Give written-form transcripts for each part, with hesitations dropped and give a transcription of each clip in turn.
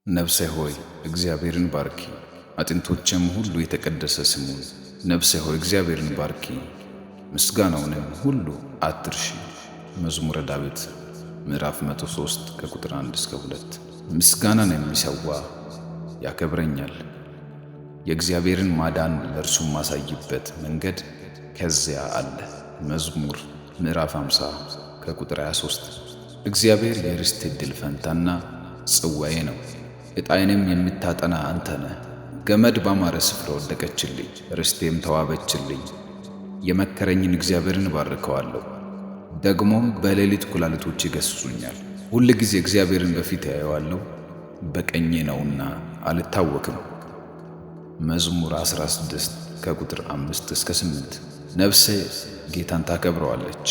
ነፍሴ ሆይ እግዚአብሔርን ባርኪ፣ አጥንቶቼም ሁሉ የተቀደሰ ስሙን። ነፍሴ ሆይ እግዚአብሔርን ባርኪ፣ ምስጋናውንም ሁሉ አትርሺ። መዝሙረ ዳዊት ምዕራፍ 103 ከቁጥር 1 እስከ 2። ምስጋናን የሚሰዋ ያከብረኛል። የእግዚአብሔርን ማዳን ለእርሱ ማሳይበት መንገድ ከዚያ አለ። መዝሙር ምዕራፍ 50 ከቁጥር 23። እግዚአብሔር የርስቴ ዕድል ፈንታና ጽዋዬ ነው፣ ዕጣዬንም የምታጠና አንተ ነህ። ገመድ ባማረ ስፍራ ወደቀችልኝ፣ ርስቴም ተዋበችልኝ። የመከረኝን እግዚአብሔርን ባርከዋለሁ፣ ደግሞም በሌሊት ኩላሊቶች ይገሥጹኛል። ሁል ጊዜ እግዚአብሔርን በፊት ያየዋለሁ፣ በቀኜ ነውና አልታወክም። መዝሙር 16 ከቁጥር 5 እስከ 8። ነፍሴ ጌታን ታከብረዋለች፣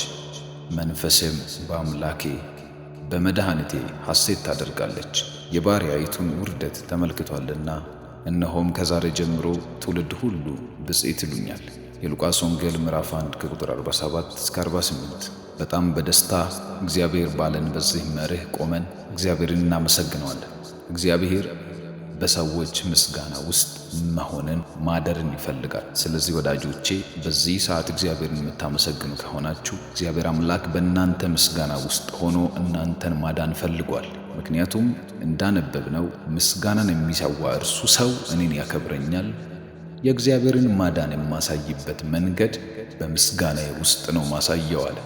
መንፈሴም በአምላኬ በመድኃኒቴ ሐሴት ታደርጋለች። የባሪያይቱን ውርደት ተመልክቷልና፣ እነሆም ከዛሬ ጀምሮ ትውልድ ሁሉ ብፅዕት ይሉኛል። የሉቃስ ወንጌል ምዕራፍ 1 ከቁጥር 47 እስከ 48። በጣም በደስታ እግዚአብሔር ባለን በዚህ መርህ ቆመን እግዚአብሔርን እናመሰግነዋለን። እግዚአብሔር በሰዎች ምስጋና ውስጥ መሆንን ማደርን ይፈልጋል። ስለዚህ ወዳጆቼ በዚህ ሰዓት እግዚአብሔርን የምታመሰግኑ ከሆናችሁ እግዚአብሔር አምላክ በእናንተ ምስጋና ውስጥ ሆኖ እናንተን ማዳን ፈልጓል። ምክንያቱም እንዳነበብነው ምስጋናን የሚሰዋ እርሱ ሰው እኔን ያከብረኛል። የእግዚአብሔርን ማዳን የማሳይበት መንገድ በምስጋናዬ ውስጥ ነው ማሳየዋል።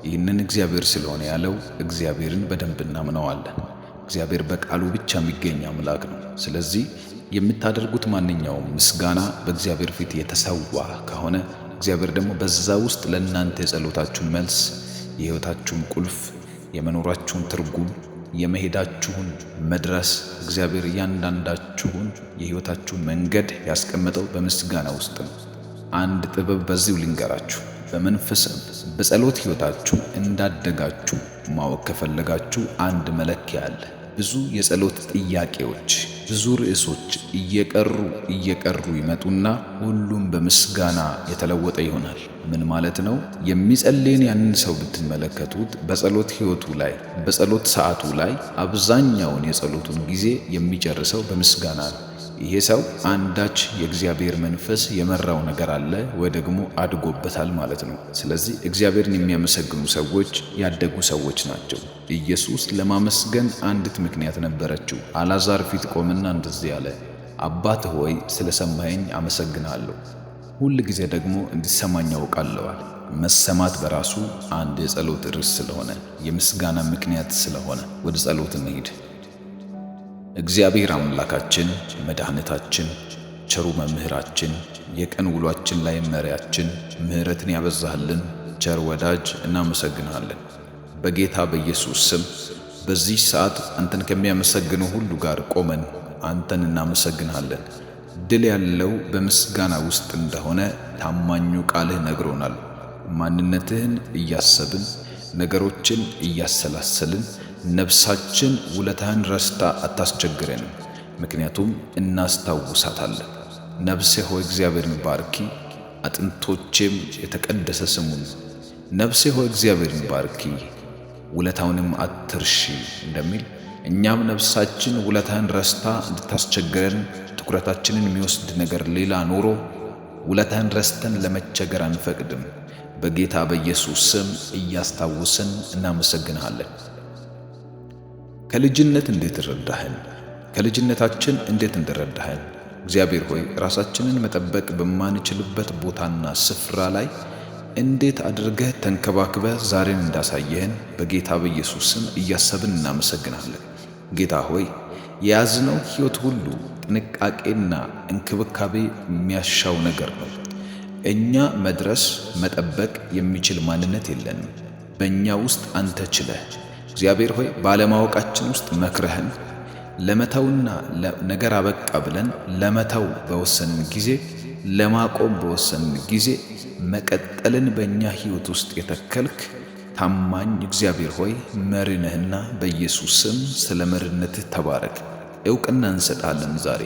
ይህንን እግዚአብሔር ስለሆነ ያለው እግዚአብሔርን በደንብ እናምነዋለን። እግዚአብሔር በቃሉ ብቻ የሚገኝ አምላክ ነው። ስለዚህ የምታደርጉት ማንኛውም ምስጋና በእግዚአብሔር ፊት የተሰዋ ከሆነ እግዚአብሔር ደግሞ በዛ ውስጥ ለእናንተ የጸሎታችሁን መልስ፣ የሕይወታችሁን ቁልፍ፣ የመኖራችሁን ትርጉም፣ የመሄዳችሁን መድረስ እግዚአብሔር እያንዳንዳችሁን የሕይወታችሁን መንገድ ያስቀመጠው በምስጋና ውስጥ ነው። አንድ ጥበብ በዚሁ ልንገራችሁ። በመንፈስም በጸሎት ሕይወታችሁ እንዳደጋችሁ ማወቅ ከፈለጋችሁ አንድ መለኪያ አለ። ብዙ የጸሎት ጥያቄዎች፣ ብዙ ርዕሶች እየቀሩ ይመጡና ሁሉም በምስጋና የተለወጠ ይሆናል። ምን ማለት ነው? የሚጸልይን ያንን ሰው ብትመለከቱት በጸሎት ሕይወቱ ላይ በጸሎት ሰዓቱ ላይ አብዛኛውን የጸሎቱን ጊዜ የሚጨርሰው በምስጋና ነው። ይሄ ሰው አንዳች የእግዚአብሔር መንፈስ የመራው ነገር አለ ወይ ደግሞ አድጎበታል ማለት ነው። ስለዚህ እግዚአብሔርን የሚያመሰግኑ ሰዎች ያደጉ ሰዎች ናቸው። ኢየሱስ ለማመስገን አንዲት ምክንያት ነበረችው። አልዓዛር ፊት ቆምና እንደዚህ አለ፣ አባት ሆይ ስለሰማኸኝ አመሰግናለሁ፣ ሁል ጊዜ ደግሞ እንዲሰማኝ ያውቃለዋል። መሰማት በራሱ አንድ የጸሎት ርዕስ ስለሆነ የምስጋና ምክንያት ስለሆነ ወደ ጸሎት እንሂድ። እግዚአብሔር አምላካችን መድኃኒታችን፣ ቸሩ መምህራችን፣ የቀን ውሏችን ላይ መሪያችን፣ ምሕረትን ያበዛህልን ቸር ወዳጅ እናመሰግንሃለን። በጌታ በኢየሱስ ስም በዚህ ሰዓት አንተን ከሚያመሰግኑ ሁሉ ጋር ቆመን አንተን እናመሰግንሃለን። ድል ያለው በምስጋና ውስጥ እንደሆነ ታማኙ ቃልህ ነግሮናል። ማንነትህን እያሰብን ነገሮችን እያሰላሰልን ነፍሳችን ውለታህን ረስታ አታስቸግረንም፣ ምክንያቱም እናስታውሳታለን። ነፍሴ ሆይ እግዚአብሔርን ባርኪ፣ አጥንቶቼም የተቀደሰ ስሙን። ነፍሴ ሆይ እግዚአብሔርን ባርኪ፣ ውለታውንም አትርሺ እንደሚል እኛም ነፍሳችን ውለታህን ረስታ እንድታስቸግረን ትኩረታችንን የሚወስድ ነገር ሌላ ኖሮ ውለታህን ረስተን ለመቸገር አንፈቅድም። በጌታ በኢየሱስ ስም እያስታወስን እናመሰግንሃለን። ከልጅነት እንዴት ረዳህን? ከልጅነታችን እንዴት እንደረዳህን እግዚአብሔር ሆይ ራሳችንን መጠበቅ በማንችልበት ቦታና ስፍራ ላይ እንዴት አድርገህ ተንከባክበህ ዛሬን እንዳሳየህን በጌታ በኢየሱስ ስም እያሰብን እናመሰግናለን። ጌታ ሆይ የያዝነው ሕይወት ሁሉ ጥንቃቄና እንክብካቤ የሚያሻው ነገር ነው። እኛ መድረስ መጠበቅ የሚችል ማንነት የለንም። በእኛ ውስጥ አንተ ችለህ እግዚአብሔር ሆይ ባለማወቃችን ውስጥ መክረህን ለመተውና ነገር አበቃ ብለን ለመተው በወሰንን ጊዜ፣ ለማቆም በወሰንን ጊዜ መቀጠልን በእኛ ሕይወት ውስጥ የተከልክ ታማኝ እግዚአብሔር ሆይ መሪ ነህና በኢየሱስ ስም ስለ መሪነትህ ተባረክ። ዕውቅና እንሰጣለን ዛሬ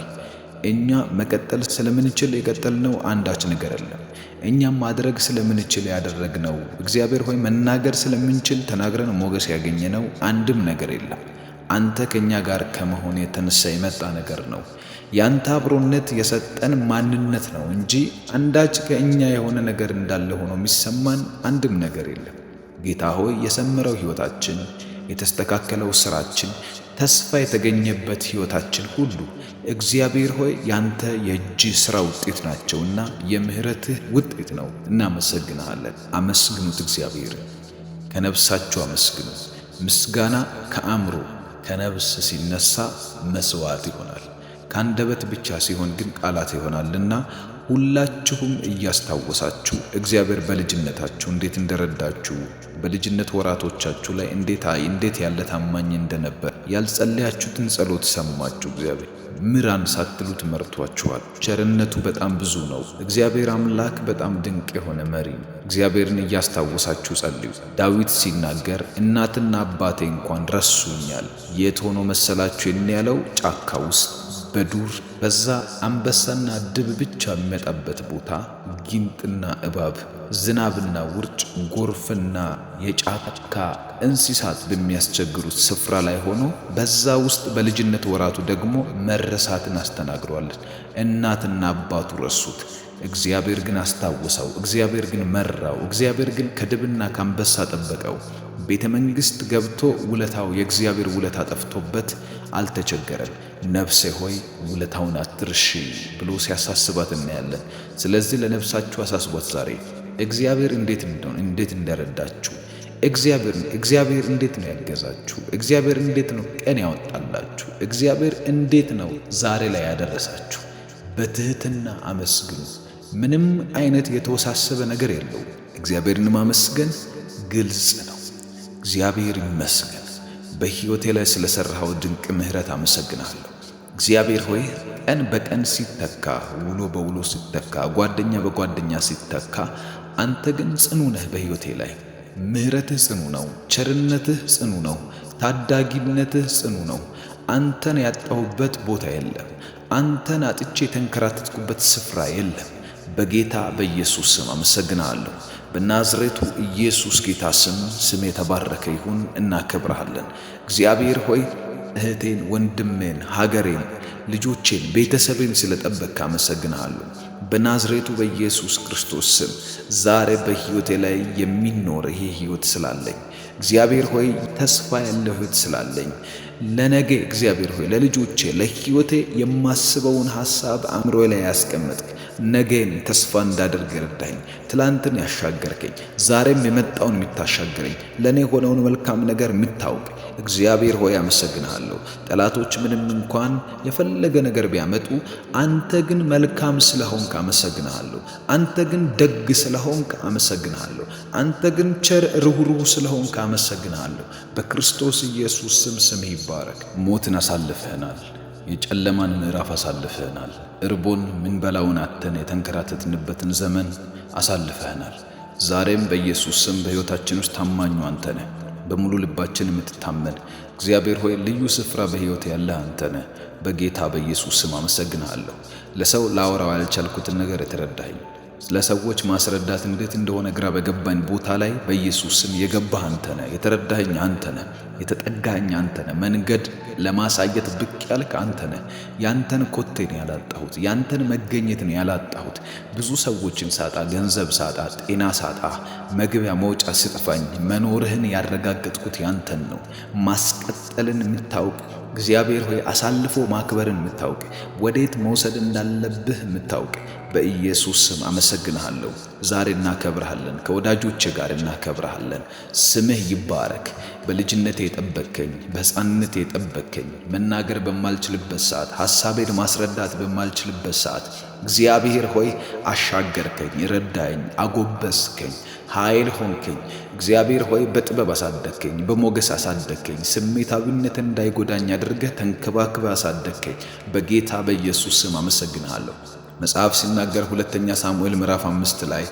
እኛ መቀጠል ስለምንችል የቀጠልነው አንዳች ነገር የለም። እኛም ማድረግ ስለምንችል ያደረግነው እግዚአብሔር ሆይ መናገር ስለምንችል ተናግረን ሞገስ ያገኘነው አንድም ነገር የለም። አንተ ከኛ ጋር ከመሆን የተነሳ የመጣ ነገር ነው። ያንተ አብሮነት የሰጠን ማንነት ነው እንጂ አንዳች ከእኛ የሆነ ነገር እንዳለ ሆኖ የሚሰማን አንድም ነገር የለም። ጌታ ሆይ የሰመረው ሕይወታችን፣ የተስተካከለው ሥራችን፣ ተስፋ የተገኘበት ሕይወታችን ሁሉ እግዚአብሔር ሆይ ያንተ የእጅ ሥራ ውጤት ናቸውና የምሕረትህ ውጤት ነው። እናመሰግንሃለን። አመስግኑት እግዚአብሔር። ከነፍሳችሁ አመስግኑ። ምስጋና ከአእምሮ ከነፍስ ሲነሳ መሥዋዕት ይሆናል። ከአንደበት ብቻ ሲሆን ግን ቃላት ይሆናልና ሁላችሁም እያስታወሳችሁ እግዚአብሔር በልጅነታችሁ እንዴት እንደረዳችሁ በልጅነት ወራቶቻችሁ ላይ እንዴት ያለ ታማኝ እንደነበር ያልጸለያችሁትን ጸሎት ሰማችሁ። እግዚአብሔር ምራን ሳትሉት መርቷችኋል። ቸርነቱ በጣም ብዙ ነው። እግዚአብሔር አምላክ በጣም ድንቅ የሆነ መሪ ነው። እግዚአብሔርን እያስታወሳችሁ ጸልዩ። ዳዊት ሲናገር እናትና አባቴ እንኳን ረሱኛል። የት ሆኖ መሰላችሁ ያለው? ጫካ ውስጥ በዱር በዛ አንበሳና ድብ ብቻ የሚመጣበት ቦታ ጊንጥና እባብ፣ ዝናብና ውርጭ፣ ጎርፍና የጫካ እንስሳት በሚያስቸግሩት ስፍራ ላይ ሆኖ በዛ ውስጥ በልጅነት ወራቱ ደግሞ መረሳትን አስተናግሯለን። እናትና አባቱ ረሱት። እግዚአብሔር ግን አስታወሰው። እግዚአብሔር ግን መራው። እግዚአብሔር ግን ከድብና ከአንበሳ ጠበቀው። ቤተ መንግሥት ገብቶ ውለታው የእግዚአብሔር ውለታ ጠፍቶበት አልተቸገረም። ነፍሴ ሆይ ውለታውን አትርሺ ብሎ ሲያሳስባት እናያለን። ስለዚህ ለነፍሳችሁ አሳስቧት ዛሬ እግዚአብሔር እንዴት እንደረዳችሁ፣ እግዚአብሔር እንዴት ነው ያገዛችሁ፣ እግዚአብሔር እንዴት ነው ቀን ያወጣላችሁ፣ እግዚአብሔር እንዴት ነው ዛሬ ላይ ያደረሳችሁ። በትህትና አመስግኑ። ምንም አይነት የተወሳሰበ ነገር የለው። እግዚአብሔርን ማመስገን ግልጽ ነው። እግዚአብሔር ይመስገን። በሕይወቴ ላይ ስለሰራኸው ድንቅ ምሕረት አመሰግናለሁ። እግዚአብሔር ሆይ ቀን በቀን ሲተካ፣ ውሎ በውሎ ሲተካ፣ ጓደኛ በጓደኛ ሲተካ፣ አንተ ግን ጽኑ ነህ። በሕይወቴ ላይ ምሕረትህ ጽኑ ነው። ቸርነትህ ጽኑ ነው። ታዳጊነትህ ጽኑ ነው። አንተን ያጣሁበት ቦታ የለም። አንተን አጥቼ የተንከራተትኩበት ስፍራ የለም። በጌታ በኢየሱስ ስም አመሰግናለሁ። በናዝሬቱ ኢየሱስ ጌታ ስም የተባረከ ይሁን። እናከብረሃለን። እግዚአብሔር ሆይ እህቴን፣ ወንድሜን፣ ሀገሬን፣ ልጆቼን፣ ቤተሰቤን ስለጠበቅክ አመሰግናለሁ። በናዝሬቱ በኢየሱስ ክርስቶስ ስም ዛሬ በሕይወቴ ላይ የሚኖር ይህ ሕይወት ስላለኝ እግዚአብሔር ሆይ ተስፋ ያለው ሕይወት ስላለኝ ለነገ እግዚአብሔር ሆይ ለልጆቼ ለሕይወቴ የማስበውን ሐሳብ አእምሮዬ ላይ ያስቀመጥክ ነገን ተስፋ እንዳደርግ ረዳኝ። ትላንትን ያሻገርከኝ ዛሬም የመጣውን የምታሻገረኝ ለኔ ሆነውን መልካም ነገር የምታውቅ እግዚአብሔር ሆይ አመሰግንሃለሁ። ጠላቶች ምንም እንኳን የፈለገ ነገር ቢያመጡ አንተ ግን መልካም ስለሆንክ አመሰግንሃለሁ። አንተ ግን ደግ ስለሆንክ አመሰግንሃለሁ። አንተ ግን ቸር ርኅሩህ ስለሆንክ አመሰግንሃለሁ። በክርስቶስ ኢየሱስ ስም ይባረክ። ሞትን አሳልፈናል። የጨለማን ምዕራፍ አሳልፈናል። እርቦን ምን በላውን አተን የተንከራተትንበትን ዘመን አሳልፈናል። ዛሬም በኢየሱስ ስም በሕይወታችን ውስጥ ታማኙ አንተ ነህ። በሙሉ ልባችን የምትታመን እግዚአብሔር ሆይ ልዩ ስፍራ በሕይወት ያለ አንተ ነህ። በጌታ በኢየሱስ ስም አመሰግንሃለሁ። ለሰው ላወራው ያልቻልኩትን ነገር የተረዳኸኝ፣ ለሰዎች ማስረዳት እንዴት እንደሆነ ግራ በገባኝ ቦታ ላይ በኢየሱስ ስም የገባህ አንተ ነህ። የተረዳኸኝ አንተ ነህ። የተጠጋኸኝ አንተ ነህ። መንገድ ለማሳየት ብቅ ያልክ አንተ ነህ። ያንተን ኮቴ ነው ያላጣሁት። ያንተን መገኘት ነው ያላጣሁት። ብዙ ሰዎችን ሳጣ፣ ገንዘብ ሳጣ፣ ጤና ሳጣ፣ መግቢያ መውጫ ሲጠፋኝ መኖርህን ያረጋገጥኩት ያንተን ነው። ማስቀጠልን የምታውቅ እግዚአብሔር ሆይ አሳልፎ ማክበርን የምታውቅ ወዴት መውሰድ እንዳለብህ የምታውቅ በኢየሱስ ስም አመሰግንሃለሁ። ዛሬ እናከብርሃለን። ከወዳጆቼ ጋር እናከብርሃለን። ስምህ ይባረክ። በልጅነቴ የጠበቅከኝ፣ በሕፃንነቴ የጠበቅከኝ፣ መናገር በማልችልበት ሰዓት፣ ሐሳቤን ማስረዳት በማልችልበት ሰዓት እግዚአብሔር ሆይ አሻገርከኝ፣ ረዳኝ፣ አጎበስከኝ፣ ኃይል ሆንከኝ። እግዚአብሔር ሆይ በጥበብ አሳደግከኝ፣ በሞገስ አሳደግከኝ። ስሜታዊነት እንዳይጎዳኝ አድርገህ ተንከባክበህ አሳደግከኝ። በጌታ በኢየሱስ ስም አመሰግንሃለሁ። መጽሐፍ ሲናገር ሁለተኛ ሳሙኤል ምዕራፍ 5 ላይ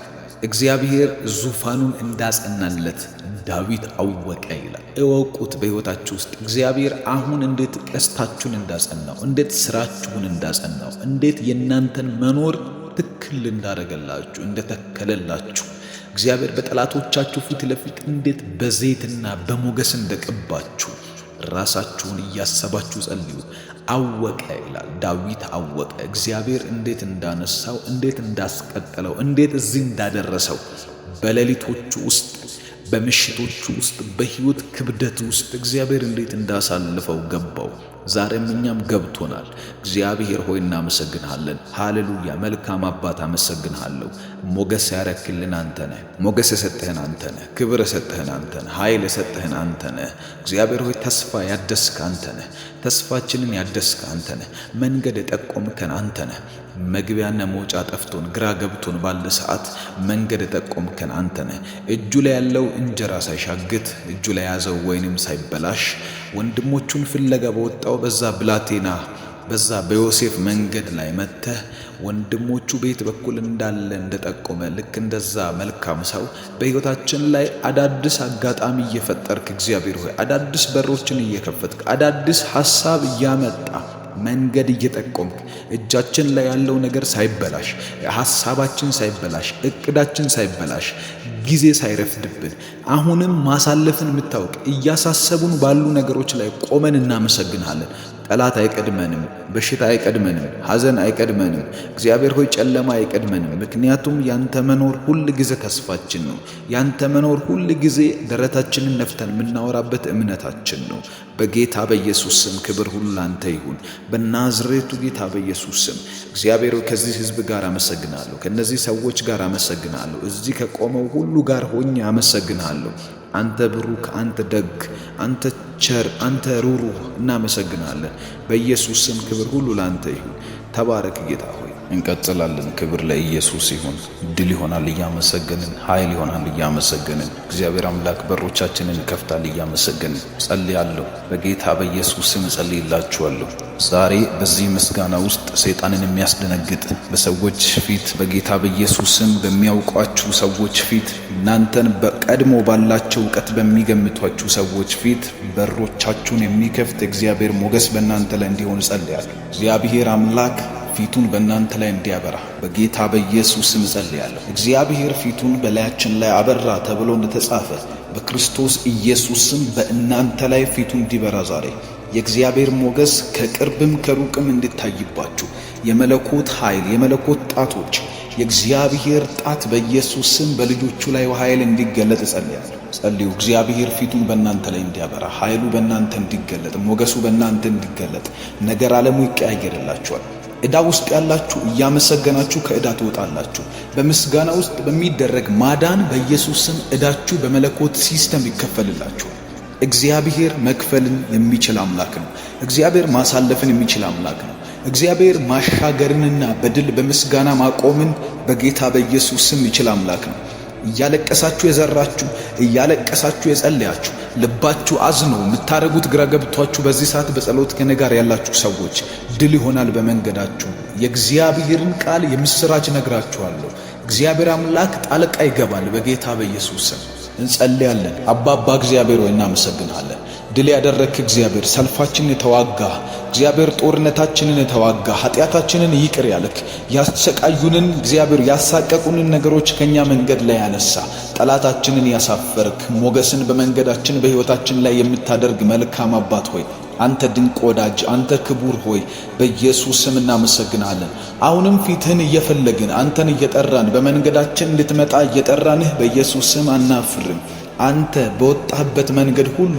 እግዚአብሔር ዙፋኑን እንዳጸናለት ዳዊት አወቀ ይላል። እወቁት በሕይወታችሁ ውስጥ እግዚአብሔር አሁን እንዴት ቀስታችሁን እንዳጸናው፣ እንዴት ስራችሁን እንዳጸናው፣ እንዴት የእናንተን መኖር ትክክል እንዳደረገላችሁ፣ እንደተከለላችሁ እግዚአብሔር በጠላቶቻችሁ ፊት ለፊት እንዴት በዘይትና በሞገስ እንደቀባችሁ ራሳችሁን እያሰባችሁ ጸልዩ። አወቀ ይላል ዳዊት። አወቀ እግዚአብሔር እንዴት እንዳነሳው፣ እንዴት እንዳስቀጠለው፣ እንዴት እዚህ እንዳደረሰው በሌሊቶቹ ውስጥ፣ በምሽቶቹ ውስጥ፣ በሕይወት ክብደት ውስጥ እግዚአብሔር እንዴት እንዳሳልፈው ገባው። ዛሬም እኛም ገብቶናል። እግዚአብሔር ሆይ እናመሰግንሃለን። ሃሌሉያ። መልካም አባት አመሰግንሃለሁ። ሞገስ ያረክልን አንተ ነህ። ሞገስ የሰጠህን አንተ ነህ። ክብር የሰጠህን አንተ ነህ። ኃይል የሰጠህን አንተ ነህ። እግዚአብሔር ሆይ ተስፋ ያደስክ አንተ ነህ። ተስፋችንን ያደስክ አንተ ነህ። መንገድ የጠቆምከን አንተ ነህ። መግቢያና መውጫ ጠፍቶን ግራ ገብቶን ባለ ሰዓት መንገድ የጠቆምከን አንተ ነህ። እጁ ላይ ያለው እንጀራ ሳይሻግት፣ እጁ ላይ ያዘው ወይንም ሳይበላሽ ወንድሞቹን ፍለጋ በወጣው በዛ ብላቴና በዛ በዮሴፍ መንገድ ላይ መተህ ወንድሞቹ ቤት በኩል እንዳለ እንደጠቆመ ልክ እንደዛ መልካም ሰው በሕይወታችን ላይ አዳዲስ አጋጣሚ እየፈጠርክ እግዚአብሔር ሆይ አዳዲስ በሮችን እየከፈትክ አዳዲስ ሐሳብ እያመጣ መንገድ እየጠቆምክ እጃችን ላይ ያለው ነገር ሳይበላሽ፣ ሐሳባችን ሳይበላሽ፣ እቅዳችን ሳይበላሽ፣ ጊዜ ሳይረፍድብን አሁንም ማሳለፍን የምታውቅ እያሳሰቡን ባሉ ነገሮች ላይ ቆመን እናመሰግንሃለን። ጠላት አይቀድመንም፣ በሽታ አይቀድመንም፣ ሐዘን አይቀድመንም። እግዚአብሔር ሆይ ጨለማ አይቀድመንም። ምክንያቱም ያንተ መኖር ሁል ጊዜ ተስፋችን ነው። ያንተ መኖር ሁል ጊዜ ደረታችንን ነፍተን የምናወራበት እምነታችን ነው። በጌታ በኢየሱስ ስም ክብር ሁሉ ላንተ ይሁን። በናዝሬቱ ጌታ በኢየሱስ ስም እግዚአብሔር ሆይ ከዚህ ሕዝብ ጋር አመሰግናለሁ። ከነዚህ ሰዎች ጋር አመሰግናለሁ። እዚህ ከቆመው ሁሉ ጋር ሆኜ አመሰግናለሁ። አንተ ብሩክ፣ አንተ ደግ፣ አንተ ቸር፣ አንተ ሩሩህ እናመሰግናለን። በኢየሱስ ስም ክብር ሁሉ ላንተ ይሁን። ተባረክ ጌታ ሆይ። እንቀጥላለን። ክብር ለኢየሱስ ይሁን። ድል ይሆናል እያመሰገንን፣ ኃይል ይሆናል እያመሰገንን፣ እግዚአብሔር አምላክ በሮቻችንን ከፍታል እያመሰገንን ጸልያለሁ። በጌታ በኢየሱስ ስም ጸልይላችኋለሁ። ዛሬ በዚህ ምስጋና ውስጥ ሰይጣንን የሚያስደነግጥ በሰዎች ፊት በጌታ በኢየሱስ ስም በሚያውቋችሁ ሰዎች ፊት እናንተን በቀድሞ ባላቸው እውቀት በሚገምቷችሁ ሰዎች ፊት በሮቻችሁን የሚከፍት እግዚአብሔር ሞገስ በእናንተ ላይ እንዲሆን ጸልያለሁ። እግዚአብሔር አምላክ ፊቱን በእናንተ ላይ እንዲያበራ በጌታ በኢየሱስ ስም ጸልያለሁ። እግዚአብሔር ፊቱን በላያችን ላይ አበራ ተብሎ እንደተጻፈ በክርስቶስ ኢየሱስ ስም በእናንተ ላይ ፊቱን እንዲበራ ዛሬ የእግዚአብሔር ሞገስ ከቅርብም ከሩቅም እንድታይባችሁ የመለኮት ኃይል የመለኮት ጣቶች የእግዚአብሔር ጣት በኢየሱስ ስም በልጆቹ ላይ ኃይል እንዲገለጥ ጸልያለሁ። ጸልዩ። እግዚአብሔር ፊቱን በእናንተ ላይ እንዲያበራ፣ ኃይሉ በእናንተ እንዲገለጥ፣ ሞገሱ በእናንተ እንዲገለጥ፣ ነገር ዓለሙ ይቀያየርላችኋል። ዕዳ ውስጥ ያላችሁ እያመሰገናችሁ ከዕዳ ትወጣላችሁ። በምስጋና ውስጥ በሚደረግ ማዳን በኢየሱስ ስም ዕዳችሁ በመለኮት ሲስተም ይከፈልላችኋል። እግዚአብሔር መክፈልን የሚችል አምላክ ነው። እግዚአብሔር ማሳለፍን የሚችል አምላክ ነው። እግዚአብሔር ማሻገርንና በድል በምስጋና ማቆምን በጌታ በኢየሱስ ስም ይችል አምላክ ነው። እያለቀሳችሁ የዘራችሁ እያለቀሳችሁ የጸለያችሁ ልባችሁ አዝኖ የምታረጉት ግራ ገብቷችሁ በዚህ ሰዓት በጸሎት ከኔ ጋር ያላችሁ ሰዎች ድል ይሆናል በመንገዳችሁ። የእግዚአብሔርን ቃል የምስራች ነግራችኋለሁ። እግዚአብሔር አምላክ ጣልቃ ይገባል። በጌታ በኢየሱስ ስም እንጸልያለን። አባባ እግዚአብሔር ሆይ እናመሰግናለን። ድል ያደረግክ እግዚአብሔር፣ ሰልፋችንን የተዋጋ እግዚአብሔር፣ ጦርነታችንን የተዋጋ ኃጢአታችንን ይቅር ያልክ ያሰቃዩንን እግዚአብሔር ያሳቀቁንን ነገሮች ከኛ መንገድ ላይ ያነሳ ጠላታችንን ያሳፈርክ ሞገስን በመንገዳችን በሕይወታችን ላይ የምታደርግ መልካም አባት ሆይ አንተ ድንቅ ወዳጅ፣ አንተ ክቡር ሆይ በኢየሱስ ስም እናመሰግናለን። አሁንም ፊትህን እየፈለግን አንተን እየጠራን በመንገዳችን እንድትመጣ እየጠራንህ በኢየሱስ ስም አናፍርም። አንተ በወጣህበት መንገድ ሁሉ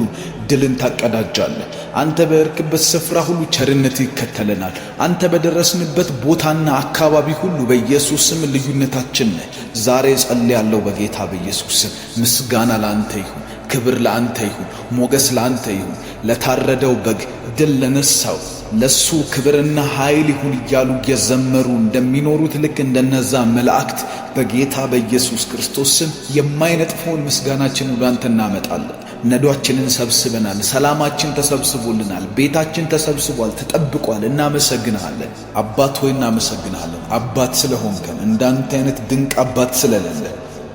ድልን ታቀዳጃለህ። አንተ በእርክበት ስፍራ ሁሉ ቸርነት ይከተለናል። አንተ በደረስንበት ቦታና አካባቢ ሁሉ በኢየሱስ ስም ልዩነታችን ነህ። ዛሬ ጸልያለሁ በጌታ በኢየሱስ ስም ምስጋና ለአንተ ይሁን፣ ክብር ለአንተ ይሁን፣ ሞገስ ለአንተ ይሁን። ለታረደው በግ ድል ለነሳው ለሱ ክብርና ኃይል ይሁን እያሉ እየዘመሩ እንደሚኖሩት ልክ እንደነዛ መላእክት በጌታ በኢየሱስ ክርስቶስ ስም የማይነጥፈውን ምስጋናችን ወደ አንተ እናመጣለን። ነዷችንን ሰብስበናል። ሰላማችን ተሰብስቦልናል። ቤታችን ተሰብስቧል፣ ተጠብቋል። እናመሰግንሃለን አባት ሆይ እናመሰግንሃለን። አባት ስለሆንከን እንዳንተ አይነት ድንቅ አባት ስለሌለ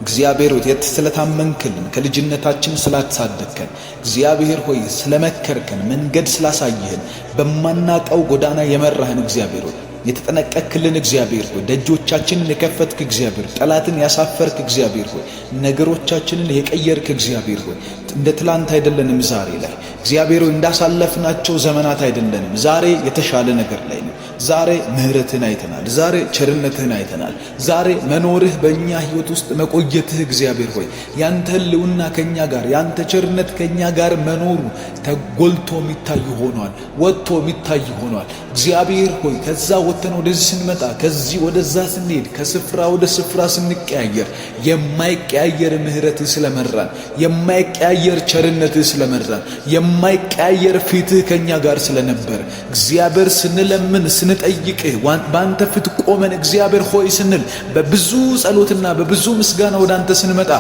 እግዚአብሔር ሆይ ስለታመንክልን ከልጅነታችን ስላትሳደከን እግዚአብሔር ሆይ ስለመከርከን መንገድ ስላሳየህን በማናቀው ጎዳና የመራህን እግዚአብሔር ሆይ የተጠነቀቅልን እግዚአብሔር ሆይ ደጆቻችንን የከፈትክ እግዚአብሔር ጠላትን ያሳፈርክ እግዚአብሔር ሆይ ነገሮቻችንን የቀየርክ እግዚአብሔር ሆይ እንደ ትላንት አይደለንም ዛሬ ላይ እግዚአብሔር ሆይ እንዳሳለፍናቸው ዘመናት አይደለንም ዛሬ የተሻለ ነገር ላይ ነው ዛሬ ምህረትህን አይተናል ዛሬ ቸርነትህን አይተናል ዛሬ መኖርህ በእኛ ህይወት ውስጥ መቆየትህ እግዚአብሔር ሆይ ያንተ ህልውና ከኛ ጋር ያንተ ቸርነት ከኛ ጋር መኖሩ ተጎልቶ የሚታይ ሆኗል ወጥቶ የሚታይ ሆኗል እግዚአብሔር ሆይ ከዛ ወጥተን ወደዚህ ስንመጣ ከዚህ ወደዛ ስንሄድ ከስፍራ ወደ ስፍራ ስንቀያየር የማይቀያየር ምህረትህ ስለመራን የማይቀያየር ቸርነትህ ስለመራን የማይቀያየር ፊትህ ከኛ ጋር ስለነበር እግዚአብሔር ስንለምን ስንጠይቅህ ባንተ ፊት ቆመን እግዚአብሔር ሆይ ስንል በብዙ ጸሎትና በብዙ ምስጋና ወደ አንተ ስንመጣ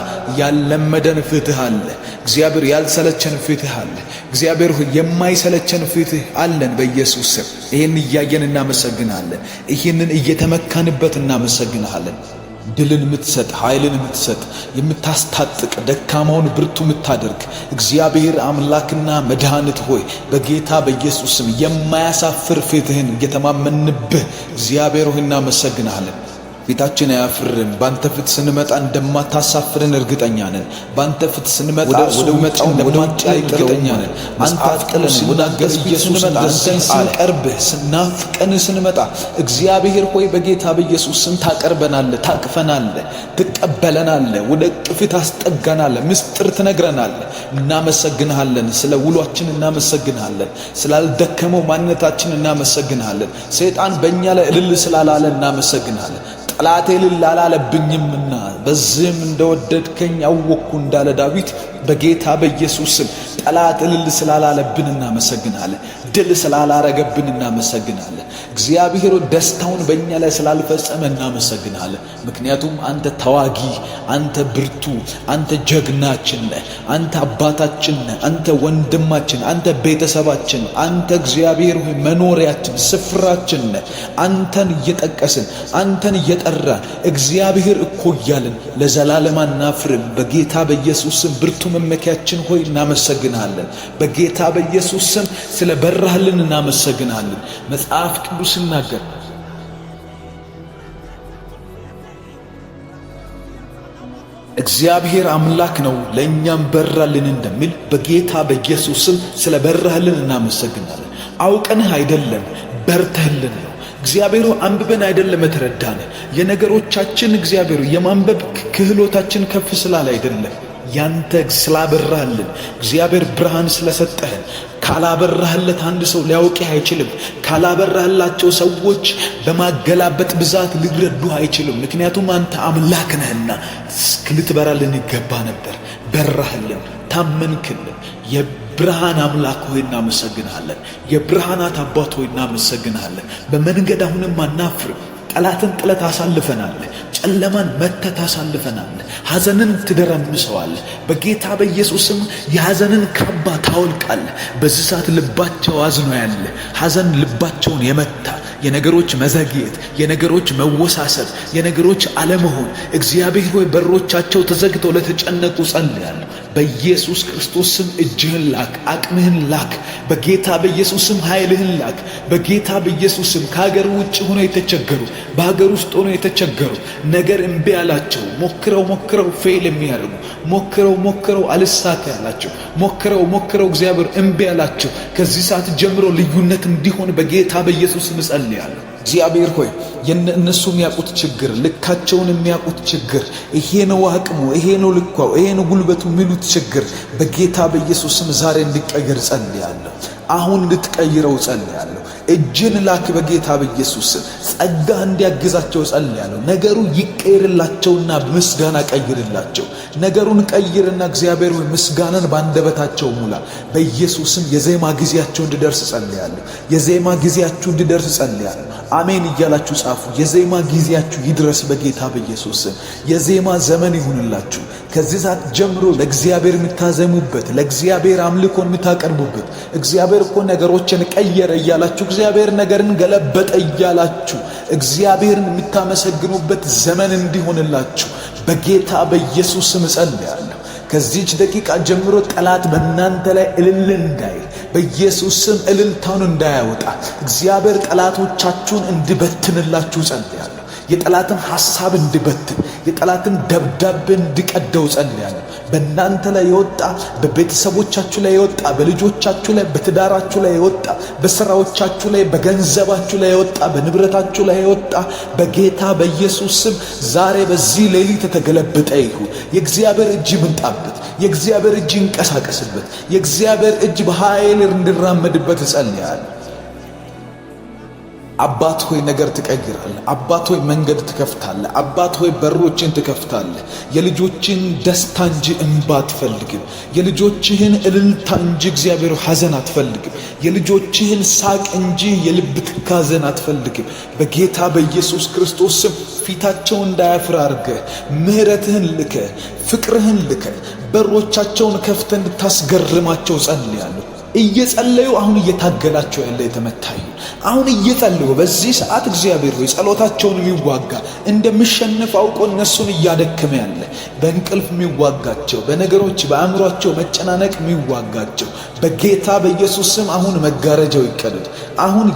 ያለመደን ፍትህ አለ እግዚአብሔር ያልሰለቸን ፍትህ አለ እግዚአብሔር ሆይ የማይሰለቸን ፍትህ አለን በኢየሱስ ስም ይሄን እያየን እናመሰግናለን ይሄንን እየተመካንበት እናመሰግናለን ድልን የምትሰጥ ኃይልን የምትሰጥ የምታስታጥቅ ደካማውን ብርቱ የምታደርግ እግዚአብሔር አምላክና መድኃኒት ሆይ በጌታ በኢየሱስ ስም የማያሳፍር ፊትህን እየተማመንብህ እግዚአብሔር ሆይ እናመሰግናለን ፊታችን አያፍርም ባንተ ፊት ስንመጣ እንደማታሳፍረን እርግጠኛ ነን ባንተ ፊት ስንመጣ ወደ መጣው እንደማትጣይ እርግጠኛ ነን አንተ አጥቅለን ወዳገዝ ኢየሱስ አንተን ስንቀርብህ ስናፍቀን ስንመጣ እግዚአብሔር ሆይ በጌታ በኢየሱስ ስም ታቀርበናለህ ታቅፈናለህ ትቀበለናለህ ወደ ቅፊት አስጠጋናለህ ምስጢር ትነግረናለህ እናመሰግንሃለን ስለ ውሏችን እናመሰግንሃለን ስላልደከመው ማንነታችን እናመሰግንሃለን ሰይጣን በእኛ ላይ እልል ስላላለ እናመሰግንሃለን ጠላቴ እልል አላለብኝምና በዚህም እንደወደድከኝ አወቅኩ እንዳለ ዳዊት በጌታ በኢየሱስ ስም ጠላት እልል ስላላለብን እናመሰግናለን ድል ስላላረገብን እናመሰግናለን እግዚአብሔር ደስታውን በእኛ ላይ ስላልፈጸመ እናመሰግናለን ምክንያቱም አንተ ተዋጊ አንተ ብርቱ አንተ ጀግናችን ነህ አንተ አባታችን ነህ አንተ ወንድማችን አንተ ቤተሰባችን አንተ እግዚአብሔር ሆይ መኖሪያችን ስፍራችን ነህ አንተን እየጠቀስን አንተን እየጠራን እግዚአብሔር እኮ እያልን ለዘላለም አናፍርም በጌታ በኢየሱስ ስም ብርቱ መመኪያችን ሆይ እናመሰግናለን በጌታ በኢየሱስ ስም ስለ በራህልን እናመሰግናለን መጽሐፍ ቅዱስ ይናገር እግዚአብሔር አምላክ ነው ለኛም በራልን እንደሚል በጌታ በኢየሱስ ስም ስለ በራህልን እናመሰግናለን አውቀንህ አይደለም በርተህልን ነው እግዚአብሔር አንብበን አይደለም ተረዳነ የነገሮቻችን እግዚአብሔር የማንበብ ክህሎታችን ከፍ ስላለ አይደለም ያንተ ስላበራህልን እግዚአብሔር ብርሃን ስለሰጠህን ካላበራህለት አንድ ሰው ሊያውቅህ አይችልም ካላበራህላቸው ሰዎች በማገላበጥ ብዛት ሊረዱህ አይችልም ምክንያቱም አንተ አምላክ ነህና ልትበራልን ይገባ ነበር በራህልን ታመንክልን የብርሃን አምላክ ሆይ እናመሰግናለን የብርሃናት አባት ሆይ እናመሰግናለን በመንገድ አሁንም አናፍርም ጠላትን ጥለት አሳልፈናል ጨለማን መተት አሳልፈናል ሐዘንን ትደረምሰዋል በጌታ በኢየሱስም የሐዘንን ካባ ታወልቃል በዚህ ሰዓት ልባቸው አዝኖ ያለ ሐዘን ልባቸውን የመታ የነገሮች መዘግየት የነገሮች መወሳሰብ የነገሮች አለመሆን እግዚአብሔር ሆይ በሮቻቸው ተዘግተው ለተጨነቁ ጸልያለሁ በኢየሱስ ክርስቶስ ስም እጅህን ላክ አቅምህን ላክ በጌታ በኢየሱስ ስም ኃይልህን ላክ በጌታ በኢየሱስ ስም ከሀገር ውጭ ሆነው የተቸገሩ በሀገር ውስጥ ሆነው የተቸገሩ ነገር እምቢ ያላቸው ሞክረው ፌል የሚያደርጉ ሞክረው አልሳካ ያላቸው ሞክረው እግዚአብሔር እምቢ ያላቸው ከዚህ ሰዓት ጀምሮ ልዩነት እንዲሆን በጌታ በኢየሱስ ስም ጸልያለሁ እግዚአብሔር ሆይ የነሱ የሚያቁት ችግር ልካቸውን የሚያቁት ችግር ይሄ ነው አቅሙ ይሄ ነው ልኳው ይሄ ነው ጉልበቱ የሚሉት ችግር በጌታ በኢየሱስ ስም ዛሬ እንዲቀየር ጸልያለሁ አሁን እንድትቀይረው ጸልያለሁ እጅን ላክ በጌታ በኢየሱስ ስም ጸጋ እንዲያግዛቸው ጸልያለሁ ነገሩ ይቀየርላቸውና ምስጋና ቀይርላቸው ነገሩን ቀይርና እግዚአብሔር ሆይ ምስጋናን ባንደበታቸው ሙላ በኢየሱስ ስም የዜማ ጊዜያቸው እንዲደርስ ጸልያለሁ የዜማ ጊዜያቸው እንዲደርስ ጸልያለሁ አሜን እያላችሁ ጻፉ የዜማ ጊዜያችሁ ይድረስ በጌታ በኢየሱስ ስም የዜማ ዘመን ይሁንላችሁ ከዚህ ሰዓት ጀምሮ ለእግዚአብሔር የምታዘሙበት ለእግዚአብሔር አምልኮን የምታቀርቡበት እግዚአብሔር እኮ ነገሮችን ቀየረ እያላችሁ እግዚአብሔር ነገርን ገለበጠ እያላችሁ እግዚአብሔርን የምታመሰግኑበት ዘመን እንዲሆንላችሁ በጌታ በኢየሱስ ስም ጸልያለሁ ከዚህች ደቂቃ ጀምሮ ጠላት በእናንተ ላይ እልል እንዳይል በኢየሱስ ስም እልልታውን እንዳያወጣ እግዚአብሔር ጠላቶቻችሁን እንዲበትንላችሁ ጸልያለሁ። የጠላትን ሐሳብ እንዲበትን፣ የጠላትን ደብዳቤ እንዲቀደው ጸልያለሁ። በእናንተ ላይ የወጣ፣ በቤተሰቦቻችሁ ላይ የወጣ፣ በልጆቻችሁ ላይ፣ በትዳራችሁ ላይ የወጣ፣ በሥራዎቻችሁ ላይ፣ በገንዘባችሁ ላይ የወጣ፣ በንብረታችሁ ላይ የወጣ በጌታ በኢየሱስ ስም ዛሬ በዚህ ሌሊት የተገለበጠ ይሁን። የእግዚአብሔር እጅ ይምጣበት፣ የእግዚአብሔር እጅ ይንቀሳቀስበት፣ የእግዚአብሔር እጅ በኃይል እንዲራመድበት እጸልያለሁ። አባት ሆይ ነገር ትቀይራለህ። አባት ሆይ መንገድ ትከፍታለህ። አባት ሆይ በሮችን ትከፍታለህ። የልጆችን ደስታ እንጂ እንባ አትፈልግም። የልጆችህን እልልታ እንጂ እግዚአብሔር ሐዘን አትፈልግም። የልጆችህን ሳቅ እንጂ የልብ ትካዘን አትፈልግም። በጌታ በኢየሱስ ክርስቶስ ስም ፊታቸው እንዳያፍር አድርገህ ምሕረትህን ልከህ ፍቅርህን ልከህ በሮቻቸውን ከፍተህ እንድታስገርማቸው ጸልያለሁ። እየጸለዩ አሁን እየታገላቸው ያለ የተመታዩ አሁን እየጸለዩ በዚህ ሰዓት እግዚአብሔር ሆይ ጸሎታቸውን የሚዋጋ እንደሚሸነፍ አውቆ እነሱን እያደከመ ያለ በእንቅልፍ የሚዋጋቸው በነገሮች በአእምሯቸው መጨናነቅ የሚዋጋቸው በጌታ በኢየሱስ ስም አሁን መጋረጃው ይቀደድ። አሁን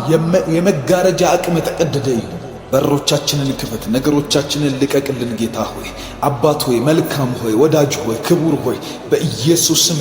የመጋረጃ አቅም የተቀደደ ይሁን። በሮቻችንን ክፈት፣ ነገሮቻችንን ልቀቅልን። ጌታ ሆይ አባት ሆይ መልካም ሆይ ወዳጅ ሆይ ክቡር ሆይ በኢየሱስ ስም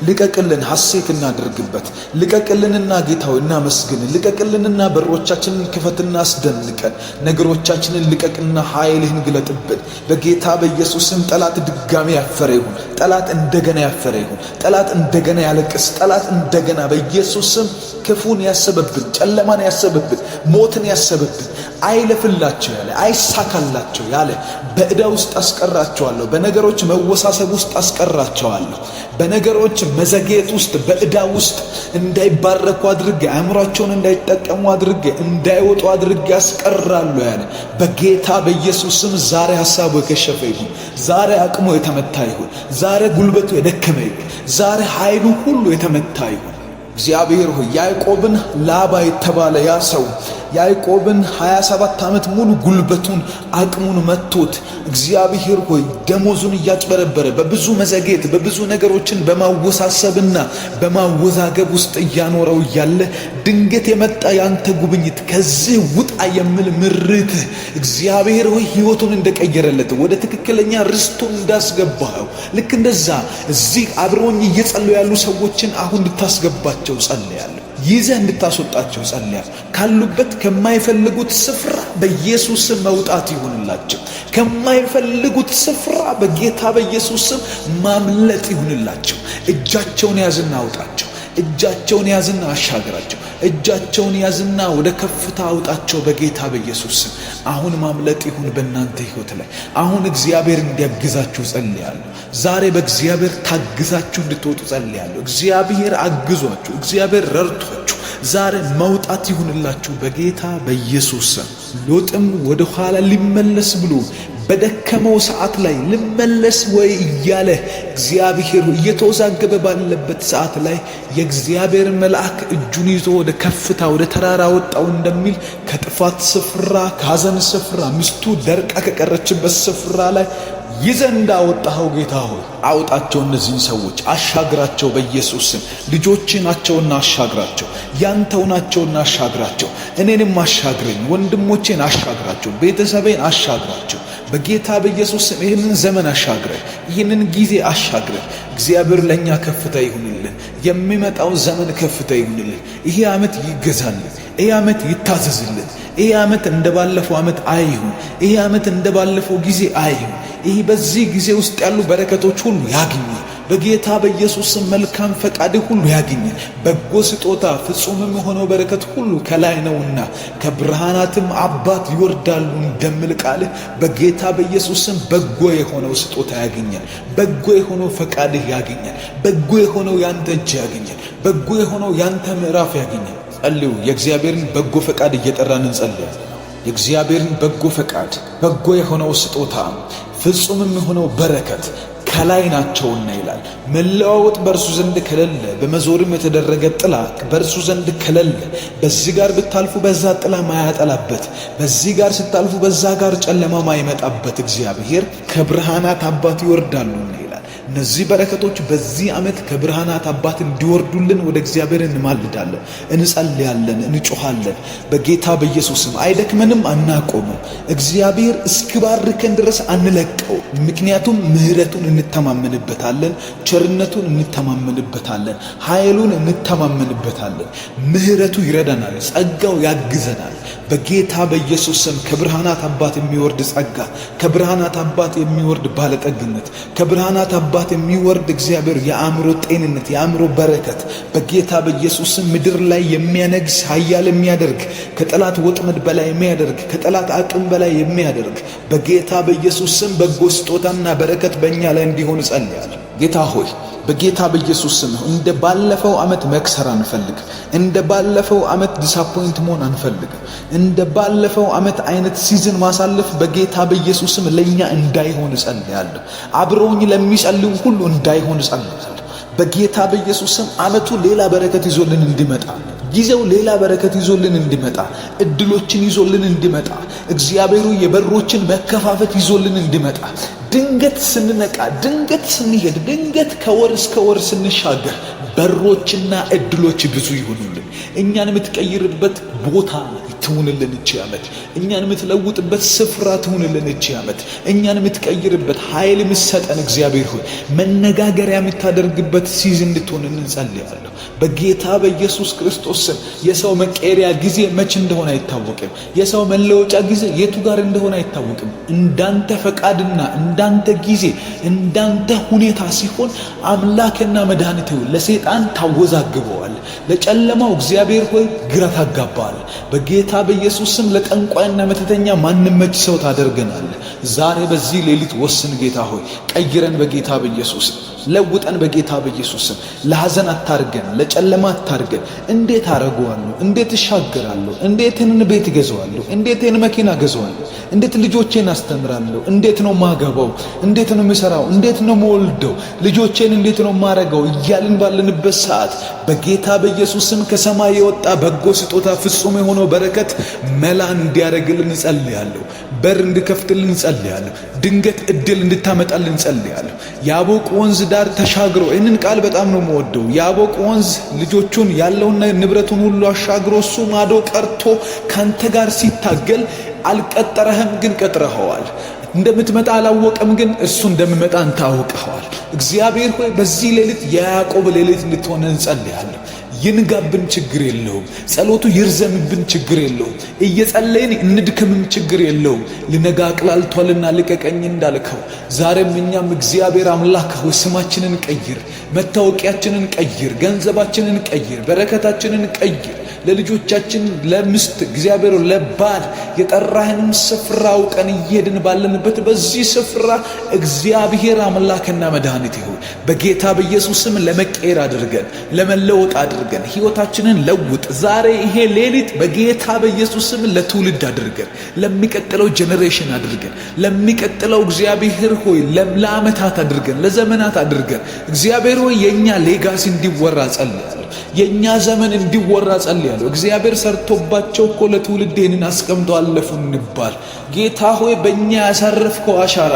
ልቀቅልን፣ ሐሴት እናድርግበት። ልቀቅልንና ጌታ ሆይ እናመስግን። ልቀቅልንና በሮቻችንን ክፈትና አስደንቀን። ነገሮቻችንን ልቀቅና ኃይልህን ግለጥብን። በጌታ በኢየሱስ ስም ጠላት ድጋሚ ያፈረ ይሁን። ጠላት እንደገና ያፈረ ይሁን። ጠላት እንደገና ያለቅስ። ጠላት እንደገና በኢየሱስ ስም ክፉን ያሰበብን፣ ጨለማን ያሰበብን፣ ሞትን ያሰበብን አይለፍላቸው ያለ አይሳካላቸው ያለ በዕዳ ውስጥ አስቀራቸዋለሁ። በነገሮች መወሳሰብ ውስጥ አስቀራቸዋለሁ። በነገሮች መዘግየት ውስጥ በዕዳ ውስጥ እንዳይባረኩ አድርጌ አእምሯቸውን እንዳይጠቀሙ አድርጌ እንዳይወጡ አድርጌ አስቀራለሁ ያለ በጌታ በኢየሱስ ስም ዛሬ ሐሳቡ የከሸፈ ይሁን። ዛሬ አቅሙ የተመታ ይሁን። ዛሬ ጉልበቱ የደከመ ይሁን። ዛሬ ኃይሉ ሁሉ የተመታ ይሁን። እግዚአብሔር ሆይ ያዕቆብን ላባ የተባለ ያ ሰው ያዕቆብን 27 ዓመት ሙሉ ጉልበቱን አቅሙን መጥቶት እግዚአብሔር ሆይ ደሞዙን እያጭበረበረ በብዙ መዘግየት በብዙ ነገሮችን በማወሳሰብና በማወዛገብ ውስጥ እያኖረው እያለ ድንገት የመጣ ያንተ ጉብኝት ከዚህ ውጣ የሚል ምርት እግዚአብሔር ሆይ ሕይወቱን እንደቀየረለት ወደ ትክክለኛ ርስቱን እንዳስገባው ልክ እንደዛ እዚህ አብረውኝ እየጸለዩ ያሉ ሰዎችን አሁን እንድታስገባቸው ጸልያለሁ። ይዘህ እንድታስወጣቸው ጸልያለሁ። ካሉበት ከማይፈልጉት ስፍራ በኢየሱስ ስም መውጣት ይሁንላቸው። ከማይፈልጉት ስፍራ በጌታ በኢየሱስ ስም ማምለጥ ይሁንላቸው። እጃቸውን ያዝና አውጣቸው። እጃቸውን ያዝና አሻግራቸው። እጃቸውን ያዝና ወደ ከፍታ አውጣቸው በጌታ በኢየሱስ ስም። አሁን ማምለጥ ይሁን በእናንተ ሕይወት ላይ። አሁን እግዚአብሔር እንዲያግዛችሁ ጸልያለሁ። ዛሬ በእግዚአብሔር ታግዛችሁ እንድትወጡ ጸልያለሁ። እግዚአብሔር አግዟችሁ፣ እግዚአብሔር ረድቷችሁ ዛሬ መውጣት ይሁንላችሁ በጌታ በኢየሱስ ስም። ሎጥም ወደ ኋላ ሊመለስ ብሎ በደከመው ሰዓት ላይ ልመለስ ወይ እያለ እግዚአብሔር እየተወዛገበ ባለበት ሰዓት ላይ የእግዚአብሔር መልአክ እጁን ይዞ ወደ ከፍታ ወደ ተራራ ወጣው እንደሚል ከጥፋት ስፍራ ከሐዘን ስፍራ ሚስቱ ደርቃ ከቀረችበት ስፍራ ላይ ይዘህ እንዳወጣኸው ጌታ ሆይ አውጣቸው። እነዚህን ሰዎች አሻግራቸው በኢየሱስ ስም። ልጆች ናቸውና አሻግራቸው። ያንተው ናቸውና አሻግራቸው። እኔንም አሻግረኝ፣ ወንድሞቼን አሻግራቸው፣ ቤተሰቤን አሻግራቸው በጌታ በኢየሱስ ስም። ይህንን ዘመን አሻግረን፣ ይህንን ጊዜ አሻግረን። እግዚአብሔር ለእኛ ከፍታ ይሁንልን። የሚመጣው ዘመን ከፍታ ይሁንልን። ይሄ ዓመት ይገዛልን። ይሄ ዓመት ይታዘዝልን። ይሄ ዓመት እንደባለፈው ዓመት አይሁን። ይሄ ዓመት እንደባለፈው ጊዜ አይሁን። ይሄ በዚህ ጊዜ ውስጥ ያሉ በረከቶች ሁሉ ያግኙ በጌታ በኢየሱስ ስም። መልካም ፈቃድ ሁሉ ያግኝ። በጎ ስጦታ ፍጹምም የሆነው በረከት ሁሉ ከላይ ነውና ከብርሃናትም አባት ይወርዳሉ እንደሚል ቃልህ በጌታ በኢየሱስ ስም በጎ የሆነው ስጦታ ያገኛል። በጎ የሆነው ፈቃድህ ያገኛል። በጎ የሆነው ያንተ እጅ ያገኛል። በጎ የሆነው ያንተ ምዕራፍ ያገኛል። ጸልዩ። የእግዚአብሔርን በጎ ፈቃድ እየጠራን እንጸልያለን። የእግዚአብሔርን በጎ ፈቃድ በጎ የሆነው ስጦታ ፍጹምም የሆነው በረከት ከላይ ናቸውና ይላል። መለዋወጥ በእርሱ ዘንድ ከሌለ በመዞርም የተደረገ ጥላ በእርሱ ዘንድ ከሌለ በዚህ ጋር ብታልፉ በዛ ጥላ ማያጠላበት፣ በዚህ ጋር ስታልፉ በዛ ጋር ጨለማ ማይመጣበት እግዚአብሔር ከብርሃናት አባት ይወርዳሉና ይላል። እነዚህ በረከቶች በዚህ ዓመት ከብርሃናት አባት እንዲወርዱልን ወደ እግዚአብሔር እንማልዳለን፣ እንጸልያለን፣ እንጮኻለን። በጌታ በኢየሱስም አይደክመንም፣ አናቆምም። እግዚአብሔር እስኪባርከን ድረስ አንለቀው። ምክንያቱም ምህረቱን እንተማመንበታለን፣ ቸርነቱን እንተማመንበታለን፣ ኃይሉን እንተማመንበታለን። ምህረቱ ይረዳናል፣ ጸጋው ያግዘናል። በጌታ በኢየሱስም ከብርሃናት አባት የሚወርድ ጸጋ፣ ከብርሃናት አባት የሚወርድ ባለጠግነት፣ ከብርሃናት አባት የሚወርድ እግዚአብሔር የአእምሮ ጤንነት፣ የአእምሮ በረከት በጌታ በኢየሱስም ምድር ላይ የሚያነግስ ኃያል የሚያደርግ ከጠላት ወጥመድ በላይ የሚያደርግ ከጠላት አቅም በላይ የሚያደርግ በጌታ በኢየሱስም በጎ ስጦታና በረከት በእኛ ላይ እንዲሆን ጸልያለሁ። ጌታ ሆይ በጌታ በኢየሱስ ስም እንደ ባለፈው ዓመት መክሰር አንፈልግ። እንደ ባለፈው ዓመት ዲሳፖይንት መሆን አንፈልግ። እንደ ባለፈው ዓመት አይነት ሲዝን ማሳለፍ በጌታ በኢየሱስ ስም ለኛ እንዳይሆን ጸልያለሁ። አብረውኝ ለሚጸልዩ ሁሉ እንዳይሆን ጸልያለሁ። በጌታ በኢየሱስ ስም ዓመቱ ሌላ በረከት ይዞልን እንዲመጣ፣ ጊዜው ሌላ በረከት ይዞልን እንዲመጣ፣ እድሎችን ይዞልን እንዲመጣ፣ እግዚአብሔሩ የበሮችን መከፋፈት ይዞልን እንዲመጣ፣ ድንገት ስንነቃ፣ ድንገት ስንሄድ፣ ድንገት ከወር እስከ ወር ስንሻገር በሮችና እድሎች ብዙ ይሆኑልን። እኛን የምትቀይርበት ቦታ ትሁንልን እቺ ዓመት። እኛን የምትለውጥበት ስፍራ ትሁንልን እቺ ዓመት። እኛን የምትቀይርበት ኃይል የምትሰጠን እግዚአብሔር ሆይ መነጋገሪያ የምታደርግበት ሲዝን እንድትሆን እንጸልያለሁ። በጌታ በኢየሱስ ክርስቶስ ስም የሰው መቀየሪያ ጊዜ መች እንደሆነ አይታወቅም። የሰው መለወጫ ጊዜ የቱ ጋር እንደሆነ አይታወቅም። እንዳንተ ፈቃድና እንዳንተ ጊዜ እንዳንተ ሁኔታ ሲሆን አምላክና መድኃኒት ሆይ ለሰይጣን ታወዛግበዋል፣ ለጨለማው እግዚአብሔር ሆይ ግራ ታጋባል። በጌታ በኢየሱስ ስም ለጠንቋይና መተተኛ ማንመች ሰው ታደርገናል። ዛሬ በዚህ ሌሊት ወስን ጌታ ሆይ ቀይረን፣ በጌታ በኢየሱስ ለውጠን፣ በጌታ በኢየሱስ ስም ለሐዘን አታርገን፣ ለጨለማ አታርገን። እንዴት አረጋዋለሁ? እንዴት እሻገራለሁ? እንዴት ቤት ገዛዋለሁ? እንዴት መኪና ገዛዋለሁ? እንዴት ልጆቼን አስተምራለሁ? እንዴት ነው ማገባው? እንዴት ነው ምሰራው? እንዴት ነው መወልደው? ልጆቼን እንዴት ነው ማረጋው? እያልን ባለንበት ሰዓት በጌታ በኢየሱስ ስም ከሰማይ የወጣ በጎ ስጦታ ፍጹም የሆነው በረከት መላ እንዲያደርግልን ጸልያለሁ። በር እንድከፍትልን ጸልያለሁ። ድንገት እድል እንድታመጣልን ጸልያለሁ። ያቦቅ ወንዝ ዳር ተሻግሮ፣ ይህንን ቃል በጣም ነው የምወደው። ያቦቅ ወንዝ ልጆቹን ያለውና ንብረቱን ሁሉ አሻግሮ እሱ ማዶ ቀርቶ ካንተ ጋር ሲታገል አልቀጠረህም፣ ግን ቀጥረኸዋል። እንደምትመጣ አላወቀም፣ ግን እሱ እንደሚመጣ አንተ አውቀኸዋል። እግዚአብሔር ሆይ በዚህ ሌሊት የያዕቆብ ሌሊት እንድትሆን እንጸልያለሁ። ይንጋብን ችግር የለውም። ጸሎቱ ይርዘምብን ችግር የለውም። እየጸለይን እንድከምም ችግር የለውም። ልነጋ አቅላልቷልና ልቀቀኝ እንዳልከው ዛሬም እኛም እግዚአብሔር አምላክ ሆይ ስማችንን ቀይር፣ መታወቂያችንን ቀይር፣ ገንዘባችንን ቀይር፣ በረከታችንን ቀይር። ለልጆቻችን ለምስት እግዚአብሔር ለባል የጠራህንም ስፍራ አውቀን እየሄድን ባለንበት በዚህ ስፍራ እግዚአብሔር አምላክና መድኃኒት ይሁን በጌታ በኢየሱስ ስም ለመቀየር አድርገን፣ ለመለወጥ አድርገን፣ ሕይወታችንን ለውጥ። ዛሬ ይሄ ሌሊት በጌታ በኢየሱስ ስም ለትውልድ አድርገን፣ ለሚቀጥለው ጄኔሬሽን አድርገን፣ ለሚቀጥለው እግዚአብሔር ሆይ ለዓመታት አድርገን፣ ለዘመናት አድርገን እግዚአብሔር ሆይ የኛ ሌጋሲ እንዲወራ ጸልያለሁ። የኛ ዘመን እንዲወራ ጸልያለሁ። እግዚአብሔር ሰርቶባቸው እኮ ለትውልድ ይህንን አስቀምጦ አለፉ እንባል። ጌታ ሆይ በእኛ ያሳረፍከው አሻራ፣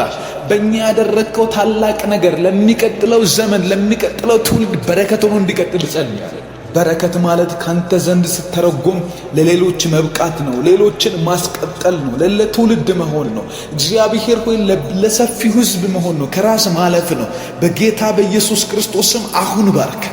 በእኛ ያደረግከው ታላቅ ነገር ለሚቀጥለው ዘመን ለሚቀጥለው ትውልድ በረከት ሆኖ እንዲቀጥል ጸልያለሁ። በረከት ማለት ካንተ ዘንድ ስተረጎም ለሌሎች መብቃት ነው፣ ሌሎችን ማስቀጠል ነው፣ ለትውልድ መሆን ነው። እግዚአብሔር ሆይ ለሰፊው ሕዝብ መሆን ነው፣ ከራስ ማለፍ ነው። በጌታ በኢየሱስ ክርስቶስም አሁን ባርክ፣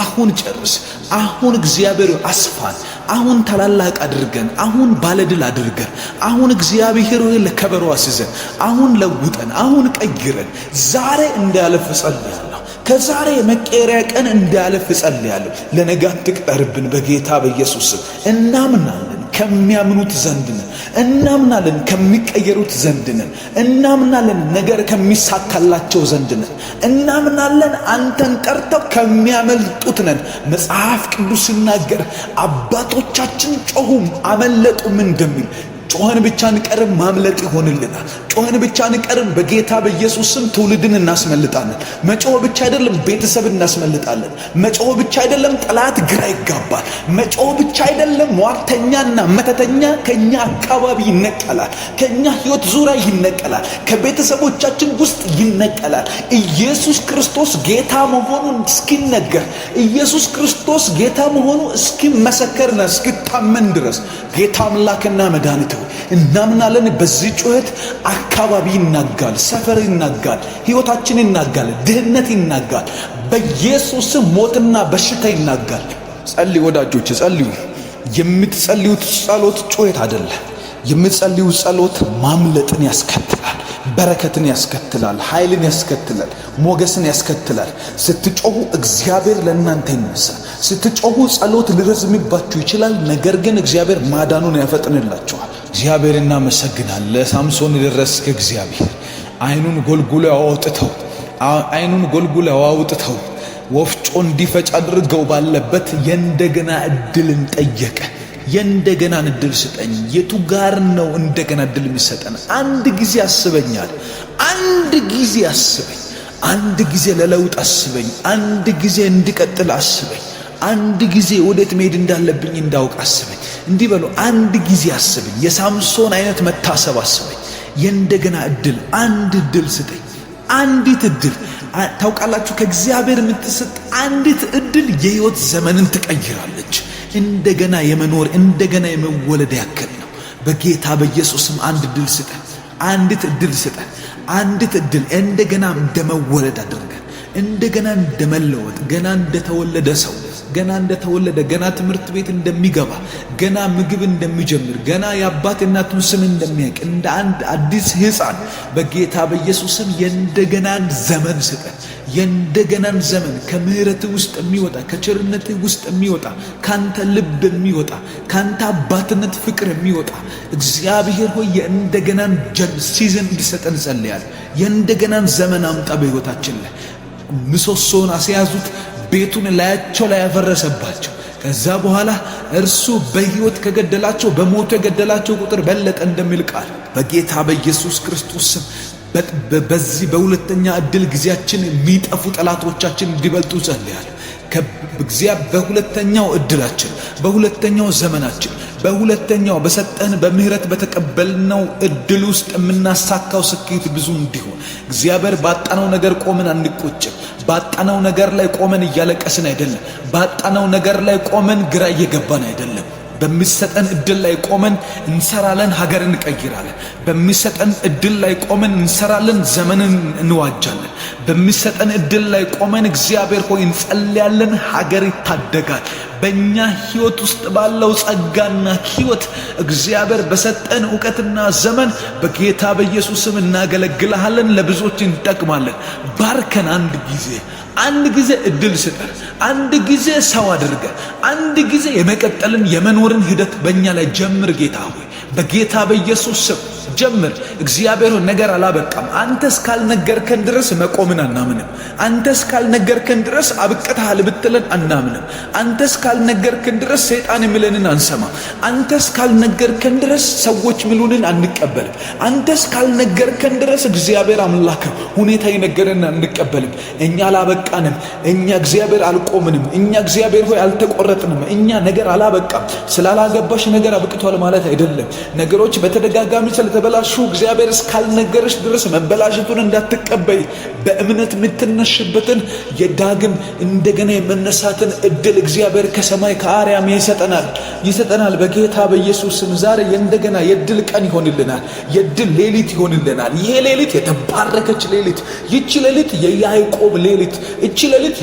አሁን ጨርስ፣ አሁን እግዚአብሔር አስፋን፣ አሁን ታላላቅ አድርገን፣ አሁን ባለድል አድርገን፣ አሁን እግዚአብሔር ሆይ ለከበሮ አስዘን፣ አሁን ለውጠን፣ አሁን ቀይረን። ዛሬ እንዳያልፍ ጸልያለሁ። ከዛሬ መቀየሪያ ቀን እንዳያልፍ ጸልያለሁ። ለነገ አትቅጠርብን በጌታ በኢየሱስ ስም። እናምናለን ከሚያምኑት ዘንድ ነን። እናምናለን ከሚቀየሩት ዘንድ ነን። እናምናለን ነገር ከሚሳካላቸው ዘንድ ነን። እናምናለን አንተን ጠርተው ከሚያመልጡት ነን። መጽሐፍ ቅዱስ ሲናገር አባቶቻችን ጮኹም አመለጡም እንደሚል ጮኸን ብቻ አንቀርም፣ ማምለጥ ይሆንልናል። ጮኸን ብቻ አንቀርም፣ በጌታ በኢየሱስ ስም ትውልድን እናስመልጣለን። መጮህ ብቻ አይደለም፣ ቤተሰብ እናስመልጣለን። መጮህ ብቻ አይደለም፣ ጠላት ግራ ይጋባል። መጮህ ብቻ አይደለም፣ ሟርተኛና መተተኛ ከኛ አካባቢ ይነቀላል፣ ከኛ ህይወት ዙሪያ ይነቀላል፣ ከቤተሰቦቻችን ውስጥ ይነቀላል። ኢየሱስ ክርስቶስ ጌታ መሆኑን እስኪነገር፣ ኢየሱስ ክርስቶስ ጌታ መሆኑ እስኪመሰከርና እስኪታመን ድረስ ጌታ አምላክና መድኃኒት እናምናለን። በዚህ ጩኸት አካባቢ ይናጋል፣ ሰፈር ይናጋል፣ ህይወታችን ይናጋል፣ ድህነት ይናጋል። በኢየሱስ ሞትና በሽታ ይናጋል። ጸልዩ ወዳጆች፣ ጸልዩ። የምትጸልዩት ጸሎት ጩኸት አይደለም። የምትጸልዩት ጸሎት ማምለጥን ያስከትላል፣ በረከትን ያስከትላል፣ ኃይልን ያስከትላል፣ ሞገስን ያስከትላል። ስትጮሁ እግዚአብሔር ለእናንተ ይነሳል። ስትጮሁ ጸሎት ሊረዝምባችሁ ይችላል፣ ነገር ግን እግዚአብሔር ማዳኑን ያፈጥንላችኋል። እግዚአብሔር እናመሰግናለን። ለሳምሶን የደረስክ እግዚአብሔር አይኑን ጎልጉለው አውጥተው ወፍጮ እንዲፈጭ አድርገው ባለበት የእንደገና እድልን ጠየቀ። የእንደገና እድል ስጠኝ። የቱ ጋር ነው እንደገና እድል የሚሰጠን? አንድ ጊዜ አስበኛል። አንድ ጊዜ አስበኝ። አንድ ጊዜ ለለውጥ አስበኝ። አንድ ጊዜ እንድቀጥል አስበኝ። አንድ ጊዜ ወዴት መሄድ እንዳለብኝ እንዳውቅ አስበኝ። እንዲህ በሉ፣ አንድ ጊዜ አስበኝ። የሳምሶን አይነት መታሰብ አስበኝ። የእንደገና እድል፣ አንድ እድል ስጠኝ። አንዲት እድል። ታውቃላችሁ፣ ከእግዚአብሔር የምትሰጥ አንዲት እድል የህይወት ዘመንን ትቀይራለች። እንደገና የመኖር እንደገና የመወለድ ያክል ነው። በጌታ በኢየሱስም አንድ እድል ስጠን። አንዲት እድል ስጠን። አንዲት እድል እንደገና እንደመወለድ አድርገን፣ እንደገና እንደመለወጥ፣ ገና እንደተወለደ ሰው፣ ገና እንደተወለደ፣ ገና ትምህርት ቤት እንደሚገባ፣ ገና ምግብ እንደሚጀምር፣ ገና የአባት እናቱን ስም እንደሚያውቅ እንደ አንድ አዲስ ሕፃን በጌታ በኢየሱስም የእንደገናን ዘመን ስጠን። የእንደገናን ዘመን ከምህረት ውስጥ የሚወጣ፣ ከቸርነት ውስጥ የሚወጣ፣ ካንተ ልብ የሚወጣ፣ ካንተ አባትነት ፍቅር የሚወጣ እግዚአብሔር ሆይ የእንደገናን ሲዝን እንዲሰጠን ጸልያለሁ። የእንደገናን ዘመን አምጣ በሕይወታችን ላይ። ምሰሶውን አስያዙት፣ ቤቱን ላያቸው ላይ ያፈረሰባቸው። ከዛ በኋላ እርሱ በሕይወት ከገደላቸው በሞቱ የገደላቸው ቁጥር በለጠ እንደሚል ቃል በጌታ በኢየሱስ ክርስቶስ ስም በዚህ በሁለተኛ እድል ጊዜያችን የሚጠፉ ጠላቶቻችን እንዲበልጡ ጸልያለሁ። በሁለተኛው እድላችን፣ በሁለተኛው ዘመናችን፣ በሁለተኛው በሰጠን በምህረት በተቀበልነው እድል ውስጥ የምናሳካው ስኬት ብዙ እንዲሆን እግዚአብሔር ባጣነው ነገር ቆመን አንቆጭም። ባጣነው ነገር ላይ ቆመን እያለቀስን አይደለም። ባጣነው ነገር ላይ ቆመን ግራ እየገባን አይደለም። በሚሰጠን እድል ላይ ቆመን እንሰራለን፣ ሀገር እንቀይራለን። በሚሰጠን እድል ላይ ቆመን እንሰራለን፣ ዘመንን እንዋጃለን። በሚሰጠን እድል ላይ ቆመን እግዚአብሔር ሆይ እንጸልያለን፣ ሀገር ይታደጋል። በእኛ ህይወት ውስጥ ባለው ጸጋና ህይወት እግዚአብሔር በሰጠን ዕውቀትና ዘመን በጌታ በኢየሱስም እናገለግልሃለን፣ ለብዙዎች እንጠቅማለን። ባርከን። አንድ ጊዜ እድል ስጠን። አንድ ጊዜ ሰው አድርገ፣ አንድ ጊዜ የመቀጠልን የመኖርን ሂደት በእኛ ላይ ጀምር። ጌታ ሆይ በጌታ በኢየሱስ ስም ጀምር። እግዚአብሔር ነገር አላበቃም። አንተ እስካልነገርከን ድረስ መቆምን አናምንም። አንተ እስካልነገርከን ድረስ አብቅተሃል ብትለን አናምንም። አንተ እስካልነገርከን ድረስ ሰይጣን የሚለንን አንሰማም። አንተ እስካልነገርከን ድረስ ሰዎች ሚሉንን አንቀበልም። አንተ እስካልነገርከን ድረስ እግዚአብሔር አምላክ ሁኔታ የነገረን አንቀበልም። እኛ አላበቃንም። እኛ እግዚአብሔር አልቆምንም። እኛ እግዚአብሔር ሆይ አልተቆረጥንም። እኛ ነገር አላበቃም። ስላላገባሽ ነገር አብቅቷል ማለት አይደለም። ነገሮች በተደጋጋሚ ስለተበላሹ እግዚአብሔር እስካልነገረሽ ድረስ መበላሸቱን እንዳትቀበይ፣ በእምነት የምትነሽበትን የዳግም እንደገና የመነሳትን እድል እግዚአብሔር ከሰማይ ከአርያም ይሰጠናል። በጌታ በኢየሱስ ስም ዛሬ የእንደገና የድል ቀን ይሆንልናል። የድል ሌሊት ይሆንልናል። ይሄ ሌሊት የተባረከች ሌሊት፣ ይቺ ሌሊት የያዕቆብ ሌሊት፣ ይቺ ሌሊት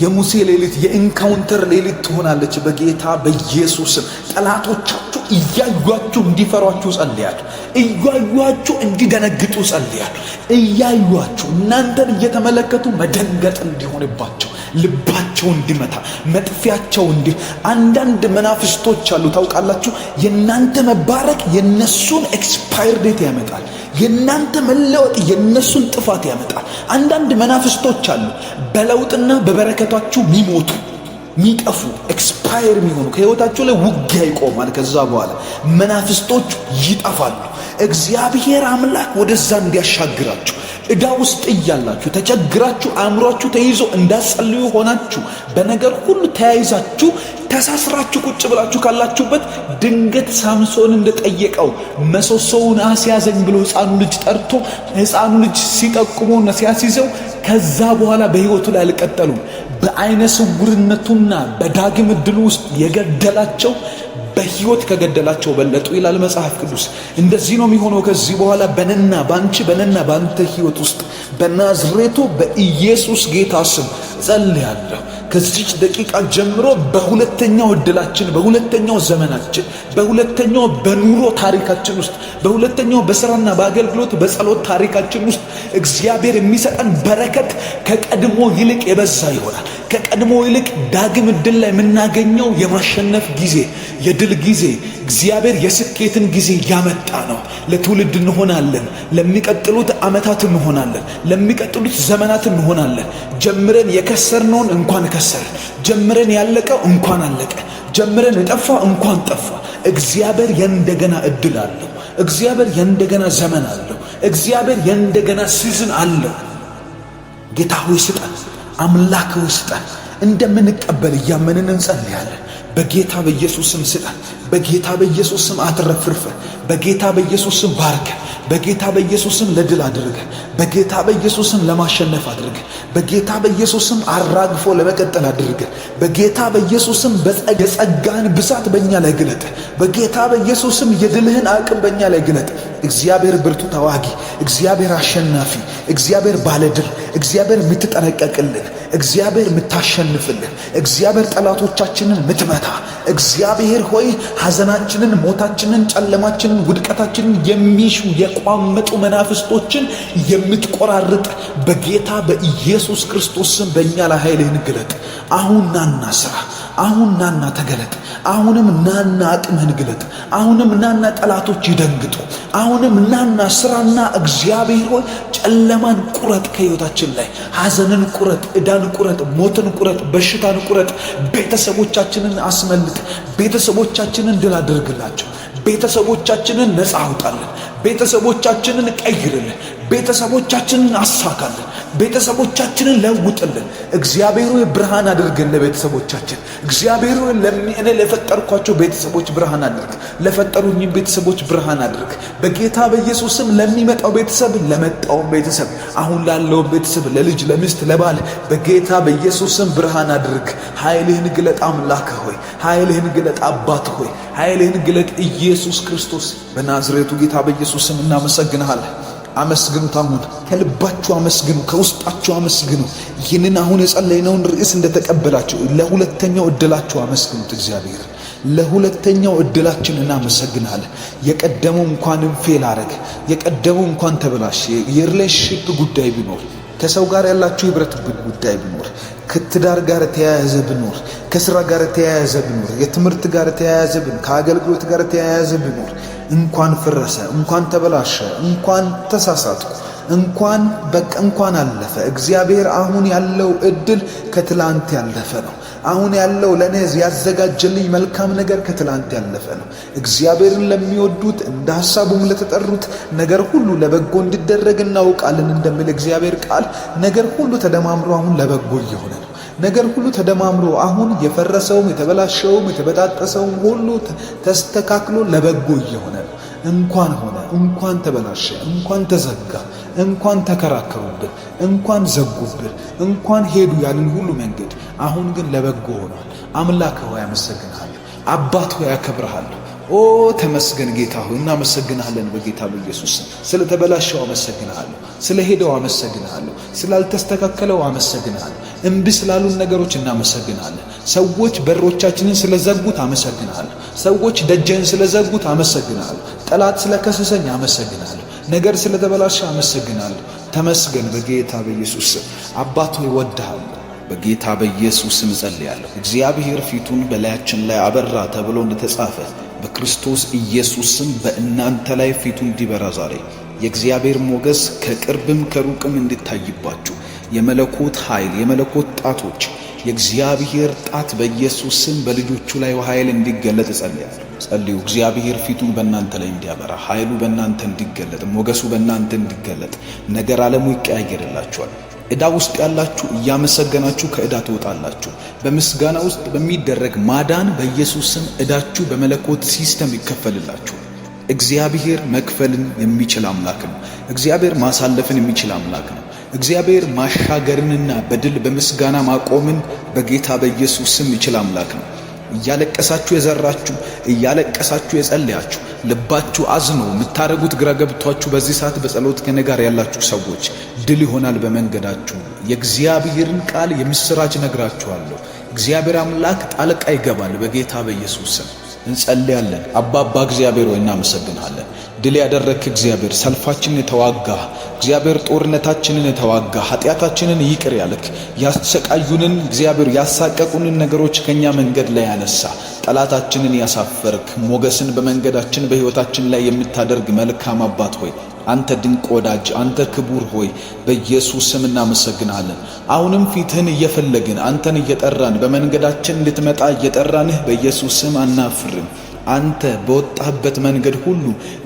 የሙሴ ሌሊት የኢንካውንተር ሌሊት ትሆናለች። በጌታ በኢየሱስ ጠላቶቻችሁ እያዩአችሁ እንዲፈሯችሁ ጸልያለሁ። እያዩአችሁ እንዲደነግጡ ጸልያለሁ። እያዩአችሁ እናንተን እየተመለከቱ መደንገጥ እንዲሆንባቸው፣ ልባቸው እንዲመታ፣ መጥፊያቸው አንዳንድ መናፍስቶች አሉ። ታውቃላችሁ፣ የእናንተ መባረክ የነሱን ኤክስፓየር ዴት ያመጣል። የእናንተ መለወጥ የነሱን ጥፋት ያመጣል። አንዳንድ መናፍስቶች አሉ በለውጥና በበረከታችሁ የሚሞቱ ሚጠፉ ኤክስፓየር የሚሆኑ ከህይወታቸው ላይ ውጊያ ይቆማል። ከዛ በኋላ መናፍስቶች ይጠፋሉ። እግዚአብሔር አምላክ ወደዛ እንዲያሻግራችሁ ዕዳ ውስጥ እያላችሁ ተቸግራችሁ አእምሯችሁ ተይዞ እንዳትጸልዩ ሆናችሁ በነገር ሁሉ ተያይዛችሁ ተሳስራችሁ ቁጭ ብላችሁ ካላችሁበት ድንገት ሳምሶን እንደጠየቀው መሰሶውን አስያዘኝ ብሎ ሕፃኑ ልጅ ጠርቶ ሕፃኑ ልጅ ሲጠቁመውና ሲያስይዘው ከዛ በኋላ በህይወቱ ላይ አልቀጠሉም። በአይነ ስውርነቱና በዳግም ዕድሉ ውስጥ የገደላቸው በህይወት ከገደላቸው በለጡ ይላል መጽሐፍ ቅዱስ። እንደዚህ ነው የሚሆነው ከዚህ በኋላ በነና ባንቺ በነና ባንተ ህይወት ውስጥ በናዝሬቱ በኢየሱስ ጌታ ስም ጸልያለሁ። ከዚህ ደቂቃ ጀምሮ በሁለተኛው ዕድላችን፣ በሁለተኛው ዘመናችን፣ በሁለተኛው በኑሮ ታሪካችን ውስጥ፣ በሁለተኛው በሥራና በአገልግሎት በጸሎት ታሪካችን ውስጥ እግዚአብሔር የሚሰጠን በረከት ከቀድሞ ይልቅ የበዛ ይሆናል። ከቀድሞ ይልቅ ዳግም ዕድል ላይ የምናገኘው የማሸነፍ ጊዜ፣ የድል ጊዜ፣ እግዚአብሔር የስኬትን ጊዜ ያመጣ ነው። ለትውልድ እንሆናለን። ለሚቀጥሉት ዓመታት እንሆናለን። ለሚቀጥሉት ዘመናት እንሆናለን። ጀምረን የከሰርነውን እንኳን ከሰርን፣ ጀምረን ያለቀው እንኳን አለቀ፣ ጀምረን የጠፋ እንኳን ጠፋ። እግዚአብሔር የእንደገና ዕድል አለው። እግዚአብሔር የእንደገና ዘመን አለው። እግዚአብሔር የእንደገና ሲዝን አለው። ጌታ ሆይ ስጠን፣ አምላክ ሆይ ስጠን። እንደምንቀበል እያመንን እንጸልያለን። በጌታ በኢየሱስ ስም ስጠን። በጌታ በኢየሱስ ስም አትረፍርፈን። በጌታ በኢየሱስ ስም ባርከን። በጌታ በኢየሱስ ስም ለድል አድርገን። በጌታ በኢየሱስ ስም ለማሸነፍ አድርገን። በጌታ በኢየሱስ ስም አራግፎ ለመቀጠል አድርገን። በጌታ በኢየሱስ ስም የጸጋህን ብዛት በእኛ ላይ ግለጥ። በጌታ በኢየሱስ ስም የድልህን አቅም በእኛ ላይ ግለጥ። እግዚአብሔር ብርቱ ተዋጊ፣ እግዚአብሔር አሸናፊ፣ እግዚአብሔር ባለድል፣ እግዚአብሔር የምትጠነቀቅልን፣ እግዚአብሔር የምታሸንፍልን፣ እግዚአብሔር ጠላቶቻችንን ምትመታ፣ እግዚአብሔር ሆይ ሐዘናችንን፣ ሞታችንን፣ ጨለማችንን፣ ውድቀታችንን የሚሹ የቋመጡ መናፍስቶችን የምትቆራርጥ በጌታ በኢየሱስ ክርስቶስ ስም በእኛ ላይ ኃይልህን ግለጥ። አሁን ናና ሥራ፣ አሁን ናና ተገለጥ። አሁንም ናና አቅምህን ግለጥ። አሁንም ናና ጠላቶች ይደንግጡ። አሁንም ናና ሥራና እግዚአብሔር ሆይ ጨለማን ቁረጥ ከሕይወታችን ላይ፣ ሐዘንን ቁረጥ፣ ዕዳን ቁረጥ፣ ሞትን ቁረጥ፣ በሽታን ቁረጥ። ቤተሰቦቻችንን አስመልጥ። ቤተሰቦቻችንን ድል አድርግላቸው። ቤተሰቦቻችንን ነፃ አውጣልን። ቤተሰቦቻችንን ቀይርልን። ቤተሰቦቻችንን አሳካልን። ቤተሰቦቻችንን ለውጥልን። እግዚአብሔር ሆይ ብርሃን አድርገን ለቤተሰቦቻችን። እግዚአብሔር ሆይ እኔ ለፈጠርኳቸው ቤተሰቦች ብርሃን አድርግ። ለፈጠሩኝም ቤተሰቦች ብርሃን አድርግ። በጌታ በኢየሱስ ስም ለሚመጣው ቤተሰብ፣ ለመጣው ቤተሰብ፣ አሁን ላለው ቤተሰብ፣ ለልጅ፣ ለሚስት፣ ለባል በጌታ በኢየሱስ ስም ብርሃን አድርግ። ኃይልህን ግለጥ አምላክ ሆይ፣ ኃይልህን ግለጥ አባት ሆይ፣ ኃይልህን ግለጥ ኢየሱስ ክርስቶስ። በናዝሬቱ ጌታ በኢየሱስ ስም እናመሰግንሃለን። አመስግኑት። አሁን ከልባችሁ አመስግኑ፣ ከውስጣችሁ አመስግኑ። ይህንን አሁን የጸለይነውን ርዕስ እንደተቀበላችሁ ለሁለተኛው ዕድላችሁ አመስግኑት። እግዚአብሔር ለሁለተኛው ዕድላችን እናመሰግናለን። የቀደመው እንኳንም ፌል አረገ፣ የቀደመው እንኳን ተበላሸ፣ የሪሌሽንሺፕ ጉዳይ ቢኖር፣ ከሰው ጋር ያላችሁ የህብረት ጉዳይ ቢኖር፣ ከትዳር ጋር ተያያዘ ቢኖር፣ ከሥራ ጋር ተያያዘ ቢኖር፣ የትምህርት ጋር ተያያዘ ቢኖር፣ ከአገልግሎት ጋር ተያያዘ ቢኖር እንኳን ፈረሰ፣ እንኳን ተበላሸ፣ እንኳን ተሳሳትኩ፣ እንኳን አለፈ። እግዚአብሔር አሁን ያለው ዕድል ከትላንት ያለፈ ነው። አሁን ያለው ለኔ ያዘጋጀልኝ መልካም ነገር ከትላንት ያለፈ ነው። እግዚአብሔርን ለሚወዱት እንደ ሐሳቡም ለተጠሩት ነገር ሁሉ ለበጎ እንዲደረግ እናውቃለን እንደሚል እግዚአብሔር ቃል ነገር ሁሉ ተደማምሮ አሁን ለበጎ እየሆነ ነው። ነገር ሁሉ ተደማምሮ አሁን የፈረሰውም የተበላሸውም የተበጣጠሰውም ሁሉ ተስተካክሎ ለበጎ እየሆነ ነው። እንኳን ሆነ፣ እንኳን ተበላሸ፣ እንኳን ተዘጋ፣ እንኳን ተከራከሩብን፣ እንኳን ዘጉብን፣ እንኳን ሄዱ ያልን ሁሉ መንገድ አሁን ግን ለበጎ ሆኗል። አምላክ ሆይ አመሰግንሃለሁ። አባት ሆይ አከብርሃለሁ። ኦ ተመስገን ጌታ ሆይ እናመሰግንሃለን። በጌታ በኢየሱስ ስም ስለ ተበላሸው አመሰግንሃለሁ። ስለ ሄደው አመሰግንሃለሁ። ስላልተስተካከለው አመሰግንሃለሁ። እምቢ ስላሉን ነገሮች እናመሰግንሃለን። ሰዎች በሮቻችንን ስለዘጉት አመሰግንሃለሁ። ሰዎች ደጀን ስለዘጉት አመሰግንሃለሁ። ጠላት ስለከሰሰኝ አመሰግንሃለሁ። ነገር ስለተበላሸ አመሰግንሃለሁ። ተመስገን በጌታ በኢየሱስ ስም። አባት ሆይ እወድሃለሁ። በጌታ በኢየሱስ ስም ጸልያለሁ። እግዚአብሔር ፊቱን በላያችን ላይ አበራ ተብሎ እንደተጻፈ በክርስቶስ ኢየሱስ ስም በእናንተ ላይ ፊቱ እንዲበራ ዛሬ የእግዚአብሔር ሞገስ ከቅርብም ከሩቅም እንዲታይባችሁ የመለኮት ኃይል፣ የመለኮት ጣቶች፣ የእግዚአብሔር ጣት በኢየሱስ ስም በልጆቹ ላይ ኃይል እንዲገለጥ ጸልያለሁ። ጸልዩ። እግዚአብሔር ፊቱን በእናንተ ላይ እንዲያበራ፣ ኃይሉ በእናንተ እንዲገለጥ፣ ሞገሱ በእናንተ እንዲገለጥ፣ ነገር ዓለሙ ይቀያየርላችኋል። ዕዳ ውስጥ ያላችሁ እያመሰገናችሁ ከዕዳ ትወጣላችሁ። በምስጋና ውስጥ በሚደረግ ማዳን በኢየሱስ ስም ዕዳችሁ በመለኮት ሲስተም ይከፈልላችሁ። እግዚአብሔር መክፈልን የሚችል አምላክ ነው። እግዚአብሔር ማሳለፍን የሚችል አምላክ ነው። እግዚአብሔር ማሻገርንና በድል በምስጋና ማቆምን በጌታ በኢየሱስ ስም ይችል አምላክ ነው። እያለቀሳችሁ የዘራችሁ፣ እያለቀሳችሁ የጸለያችሁ፣ ልባችሁ አዝኖ የምታረጉት ግራ ገብቷችሁ በዚህ ሰዓት በጸሎት ከኔ ጋር ያላችሁ ሰዎች ድል ይሆናል በመንገዳችሁ። የእግዚአብሔርን ቃል የምስራች ነግራችኋለሁ። እግዚአብሔር አምላክ ጣልቃ ይገባል በጌታ በኢየሱስ ስም። እንጸልያለን። አባባ እግዚአብሔር ሆይ እናመሰግናለን። ድል ያደረግክ እግዚአብሔር፣ ሰልፋችንን የተዋጋ እግዚአብሔር፣ ጦርነታችንን የተዋጋ ኃጢአታችንን ይቅር ያልክ፣ ያሰቃዩንን እግዚአብሔር ያሳቀቁንን ነገሮች ከኛ መንገድ ላይ ያነሳ፣ ጠላታችንን ያሳፈርክ፣ ሞገስን በመንገዳችን በሕይወታችን ላይ የምታደርግ መልካም አባት ሆይ አንተ ድንቅ ወዳጅ፣ አንተ ክቡር ሆይ በኢየሱስ ስም እናመሰግናለን። አሁንም ፊትህን እየፈለግን አንተን እየጠራን በመንገዳችን እንድትመጣ እየጠራንህ በኢየሱስ ስም አናፍርም። አንተ በወጣህበት መንገድ ሁሉ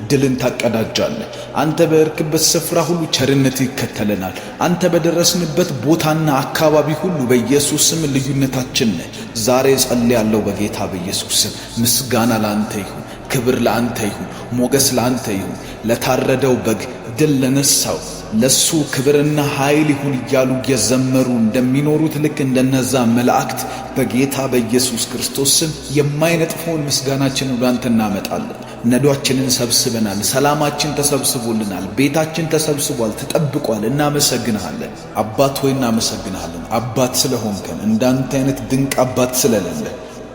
ድልን ታቀዳጃለህ። አንተ በእርክበት ስፍራ ሁሉ ቸርነት ይከተለናል። አንተ በደረስንበት ቦታና አካባቢ ሁሉ በኢየሱስ ስም ልዩነታችን ነህ። ዛሬ ጸልያለሁ በጌታ በኢየሱስ ስም። ምስጋና ለአንተ ይሁን፣ ክብር ለአንተ ይሁን፣ ሞገስ ለአንተ ይሁን። ለታረደው በግ ድል ለነሳው ለሱ ክብርና ኃይል ይሁን እያሉ እየዘመሩ እንደሚኖሩት ልክ እንደነዛ መላእክት በጌታ በኢየሱስ ክርስቶስ ስም የማይነጥፈውን ምስጋናችንን ወደ አንተ እናመጣለን። ነዷችንን ሰብስበናል። ሰላማችን ተሰብስቦልናል። ቤታችን ተሰብስቧል፣ ተጠብቋል። እናመሰግንሃለን አባት ሆይ እናመሰግንሃለን። አባት ስለሆንከን፣ እንዳንተ አይነት ድንቅ አባት ስለሌለ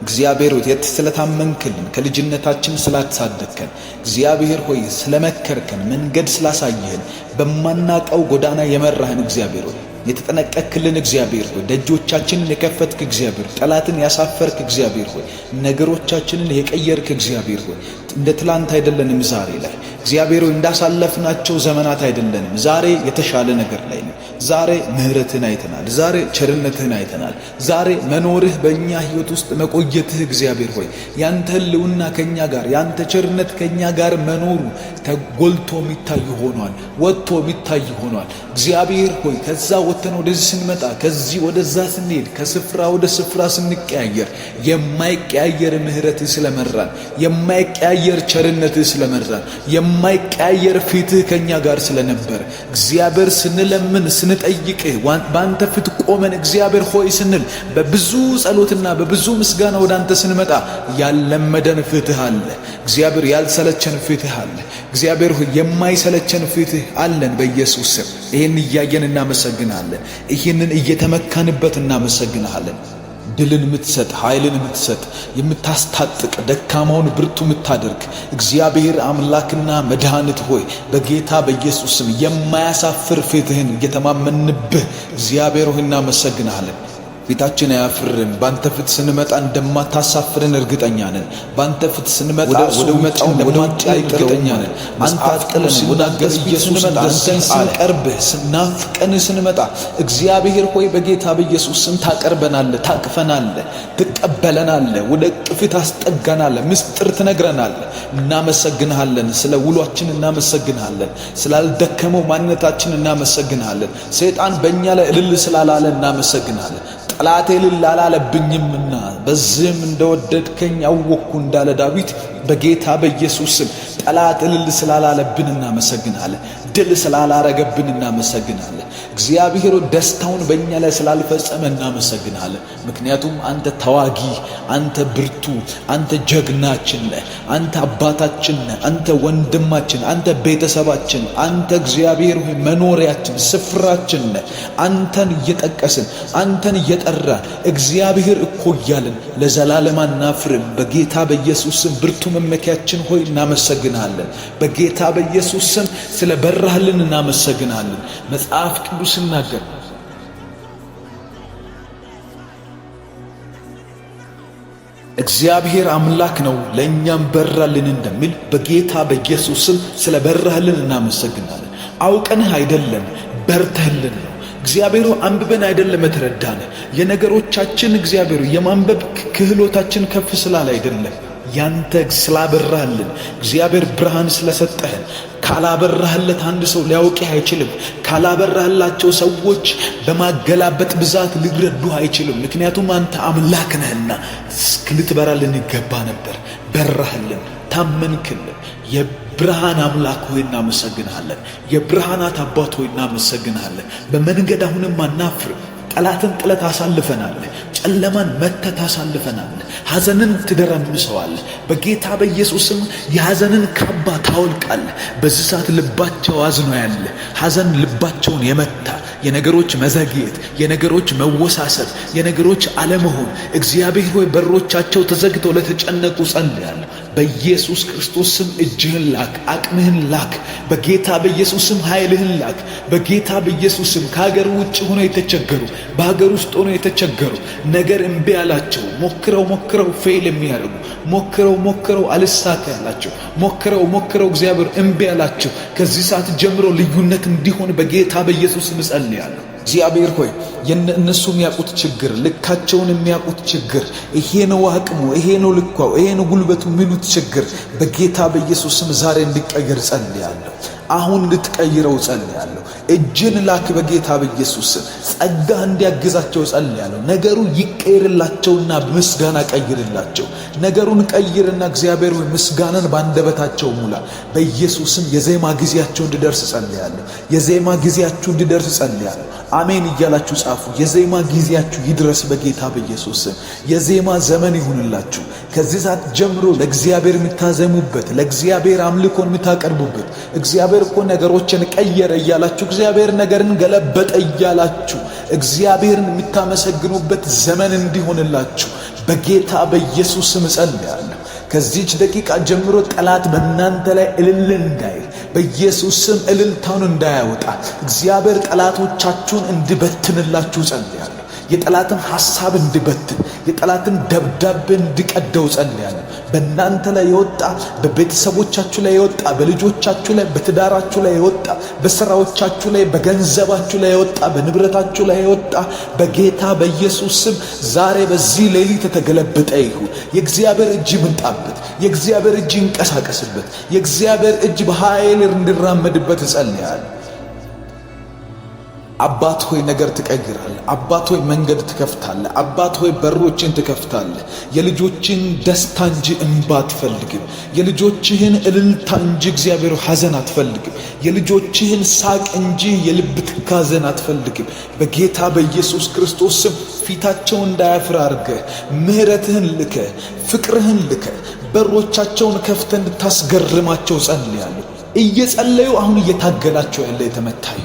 እግዚአብሔር ሆይ ስለታመንክልን፣ ከልጅነታችን ስላሳደግከን፣ እግዚአብሔር ሆይ ስለመከርከን፣ መንገድ ስላሳየህን፣ በማናቀው ጎዳና የመራህን እግዚአብሔር ሆይ የተጠነቀቅልን እግዚአብሔር ሆይ ደጆቻችንን የከፈትክ እግዚአብሔር፣ ጠላትን ያሳፈርክ እግዚአብሔር ሆይ ነገሮቻችንን የቀየርክ እግዚአብሔር ሆይ እንደ ትላንት አይደለንም ዛሬ ላይ እግዚአብሔር ሆይ እንዳሳለፍናቸው ዘመናት አይደለንም። ዛሬ የተሻለ ነገር ላይ ነው። ዛሬ ምህረትህን አይተናል። ዛሬ ቸርነትህን አይተናል። ዛሬ መኖርህ በእኛ ሕይወት ውስጥ መቆየትህ እግዚአብሔር ሆይ ያንተ ሕልውና ከኛ ጋር፣ ያንተ ቸርነት ከኛ ጋር መኖሩ ተጎልቶ የሚታይ ሆኗል፣ ወጥቶ የሚታይ ሆኗል። እግዚአብሔር ሆይ ከዛ ወጥተን ወደዚህ ስንመጣ፣ ከዚህ ወደዛ ስንሄድ፣ ከስፍራ ወደ ስፍራ ስንቀያየር የማይቀያየር ምህረትህ ስለመራን፣ የማይቀያየር ቸርነትህ ስለመራን፣ የማይቀያየር ፊትህ ከኛ ጋር ስለነበር እግዚአብሔር ስንለምን ስንጠይቅህ በአንተ ፊት ቆመን እግዚአብሔር ሆይ ስንል በብዙ ጸሎትና በብዙ ምስጋና ወደ አንተ ስንመጣ ያለመደን ፊትህ አለ። እግዚአብሔር ያልሰለቸን ፊትህ አለ። እግዚአብሔር ሆይ የማይሰለቸን ፊትህ አለን በኢየሱስ ስም። ይህን እያየን እናመሰግናለን። ይህንን እየተመካንበት እናመሰግናለን። ድልን የምትሰጥ፣ ኃይልን የምትሰጥ፣ የምታስታጥቅ፣ ደካማውን ብርቱ የምታደርግ እግዚአብሔር አምላክና መድኃኒት ሆይ በጌታ በኢየሱስ ስም የማያሳፍር ፊትህን እየተማመንብህ እግዚአብሔር ሆይ እናመሰግናለን። ፊታችን አያፍርም። ባንተ ፊት ስንመጣ እንደማታሳፍረን እርግጠኛ ነን። ባንተ ፊት ስንመጣ ወደ መጣው እንደማትጣይ እርግጠኛ ነን። አንተ አጥቅለን ወደ ኢየሱስ ስንመጣ፣ አንተን ስንቀርብህ ስናፍቀን ስንመጣ እግዚአብሔር ሆይ በጌታ በኢየሱስ ስም ታቀርበናለህ፣ ታቅፈናለህ፣ ትቀበለናለህ፣ ወደ ቅፊት አስጠጋናለህ፣ ምስጢር ትነግረናለህ። እናመሰግንሃለን። ስለ ውሏችን እናመሰግንሃለን። ስላልደከመው ማንነታችን እናመሰግንሃለን። ሰይጣን በእኛ ላይ እልል ስላላለ እናመሰግንሃለን። ጠላቴ እልል አላለብኝምና በዚህም እንደወደድከኝ አወቅኩ እንዳለ ዳዊት በጌታ በኢየሱስ ስም ጠላት እልል ስላላለብን እናመሰግናለን። ድል ስላላረገብን እናመሰግናለን። እግዚአብሔር ደስታውን በእኛ ላይ ስላልፈጸመ እናመሰግናለን። ምክንያቱም አንተ ተዋጊ፣ አንተ ብርቱ፣ አንተ ጀግናችን ነህ። አንተ አባታችን ነህ። አንተ ወንድማችን፣ አንተ ቤተሰባችን፣ አንተ እግዚአብሔር ሆይ መኖሪያችን፣ ስፍራችን ነህ። አንተን እየጠቀስን አንተን እየጠራን እግዚአብሔር እኮ እያልን ለዘላለም አናፍርም። በጌታ በኢየሱስ ስም ብርቱ መመኪያችን ሆይ እናመሰግናለን። በጌታ በኢየሱስ ስም ስለ በራህልን እናመሰግናለን። መጽሐፍ ቅዱስ ሲናገር እግዚአብሔር አምላክ ነው ለእኛም በራልን እንደሚል በጌታ በኢየሱስ ስም ስለ በራህልን እናመሰግናለን። አውቀንህ አይደለም፣ በርተህልን ነው። እግዚአብሔር አንብበን አይደለም የተረዳነ የነገሮቻችን እግዚአብሔር የማንበብ ክህሎታችን ከፍ ስላለ አይደለም ያንተ ስላበራልን እግዚአብሔር ብርሃን ስለሰጠህን ካላበራህለት አንድ ሰው ሊያውቅህ አይችልም ካላበራህላቸው ሰዎች በማገላበጥ ብዛት ሊረዱህ አይችልም ምክንያቱም አንተ አምላክ ነህና ልትበራልን ይገባ ነበር በራህልን ታመንክልን የብርሃን አምላክ ሆይ እናመሰግንሃለን የብርሃናት አባት ሆይ እናመሰግንሃለን በመንገድ አሁንም አናፍርም ጠላትን ጥለት አሳልፈናል ጨለማን መተት አሳልፈናል ሐዘንን ትደረምሰዋል በጌታ በኢየሱስም የሐዘንን ካባ ታወልቃል በዚህ ሰዓት ልባቸው አዝኖ ያለ ሐዘን ልባቸውን የመታ የነገሮች መዘግየት የነገሮች መወሳሰብ የነገሮች አለመሆን እግዚአብሔር ሆይ በሮቻቸው ተዘግተው ለተጨነቁ ጸልያለሁ በኢየሱስ ክርስቶስ ስም እጅህን ላክ አቅምህን ላክ በጌታ በኢየሱስ ስም ኃይልህን ላክ በጌታ በኢየሱስ ስም ከሀገር ውጭ ሆነው የተቸገሩ በሀገር ውስጥ ሆነው የተቸገሩ ነገር እምቢ ያላቸው ሞክረው ፌል የሚያደርጉ ሞክረው አልሳካ ያላቸው ሞክረው እግዚአብሔር እምቢ ያላቸው ከዚህ ሰዓት ጀምሮ ልዩነት እንዲሆን በጌታ በኢየሱስ ስም ጸልያለሁ እግዚአብሔር ሆይ የነሱ የሚያውቁት ችግር ልካቸውን የሚያውቁት ችግር ይሄ ነው አቅሙ ይሄ ነው ልኳው ይሄ ነው ጉልበቱ የሚሉት ችግር በጌታ በኢየሱስ ስም ዛሬ እንዲቀየር ጸልያለሁ አሁን እንድትቀይረው ጸልያለሁ እጅን ላክ በጌታ በኢየሱስ ስም ጸጋ እንዲያግዛቸው ጸልያለሁ ነገሩ ይቀየርላቸውና በምስጋና ቀይርላቸው ነገሩን ቀይርና እግዚአብሔር ሆይ ምስጋናን ባንደበታቸው ሙላ በኢየሱስ ስም የዜማ ጊዜያቸው እንዲደርስ ጸልያለሁ የዜማ ጊዜያቸው እንዲደርስ ጸልያለሁ አሜን እያላችሁ ጻፉ የዜማ ጊዜያችሁ ይድረስ በጌታ በኢየሱስ ስም የዜማ ዘመን ይሁንላችሁ ከዚህ ሰዓት ጀምሮ ለእግዚአብሔር የምታዘሙበት ለእግዚአብሔር አምልኮን የምታቀርቡበት እግዚአብሔር እኮ ነገሮችን ቀየረ እያላችሁ እግዚአብሔር ነገርን ገለበጠ እያላችሁ እግዚአብሔርን የምታመሰግኑበት ዘመን እንዲሆንላችሁ በጌታ በኢየሱስ ስም ጸልያለሁ ከዚህች ደቂቃ ጀምሮ ጠላት በእናንተ ላይ እልል እንዳይል በኢየሱስ ስም እልልታውን እንዳያወጣ እግዚአብሔር ጠላቶቻችሁን እንዲበትንላችሁ ጸልያለሁ የጠላትን ሐሳብ እንዲበትን የጠላትን ደብዳቤ እንዲቀደው ጸልያለሁ በእናንተ ላይ የወጣ በቤተሰቦቻችሁ ላይ የወጣ በልጆቻችሁ ላይ በትዳራችሁ ላይ የወጣ በሥራዎቻችሁ ላይ በገንዘባችሁ ላይ የወጣ በንብረታችሁ ላይ የወጣ በጌታ በኢየሱስ ስም ዛሬ በዚህ ሌሊት ተገለበጠ ይሁን የእግዚአብሔር እጅ ይምጣበት የእግዚአብሔር እጅ ይንቀሳቀስበት የእግዚአብሔር እጅ በኃይል እንዲራመድበት ጸልያለሁ አባት ሆይ ነገር ትቀይራለህ አባት ሆይ መንገድ ትከፍታለህ አባት ሆይ በሮችን ትከፍታለህ የልጆችን ደስታ እንጂ እንባ አትፈልግም የልጆችህን እልልታ እንጂ እግዚአብሔር ሐዘን አትፈልግም የልጆችህን ሳቅ እንጂ የልብ ትካዘን አትፈልግም በጌታ በኢየሱስ ክርስቶስ ስም ፊታቸው እንዳያፍር አድርገህ ምህረትህን ልከህ ፍቅርህን ልከህ በሮቻቸውን ከፍተህ እንድታስገርማቸው ጸልያለሁ እየጸለዩ አሁን እየታገላቸው ያለ የተመታዩ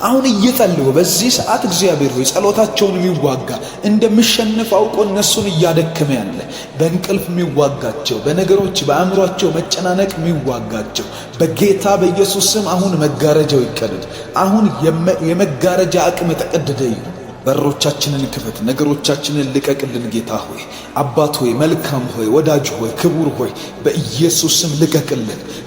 አሁን እየጸለዩ በዚህ ሰዓት እግዚአብሔር ሆይ ጸሎታቸውን የሚዋጋ እንደምሸነፍ አውቆ እነሱን እያደከመ ያለ በእንቅልፍ የሚዋጋቸው በነገሮች በአእምሯቸው መጨናነቅ የሚዋጋቸው በጌታ በኢየሱስ ስም አሁን መጋረጃው ይቀደድ አሁን የመጋረጃ አቅም ተቀደደ ይሁን በሮቻችንን ክፈት ነገሮቻችንን ልቀቅልን ጌታ ሆይ አባት ሆይ መልካም ሆይ ወዳጅ ሆይ ክቡር ሆይ በኢየሱስ ስም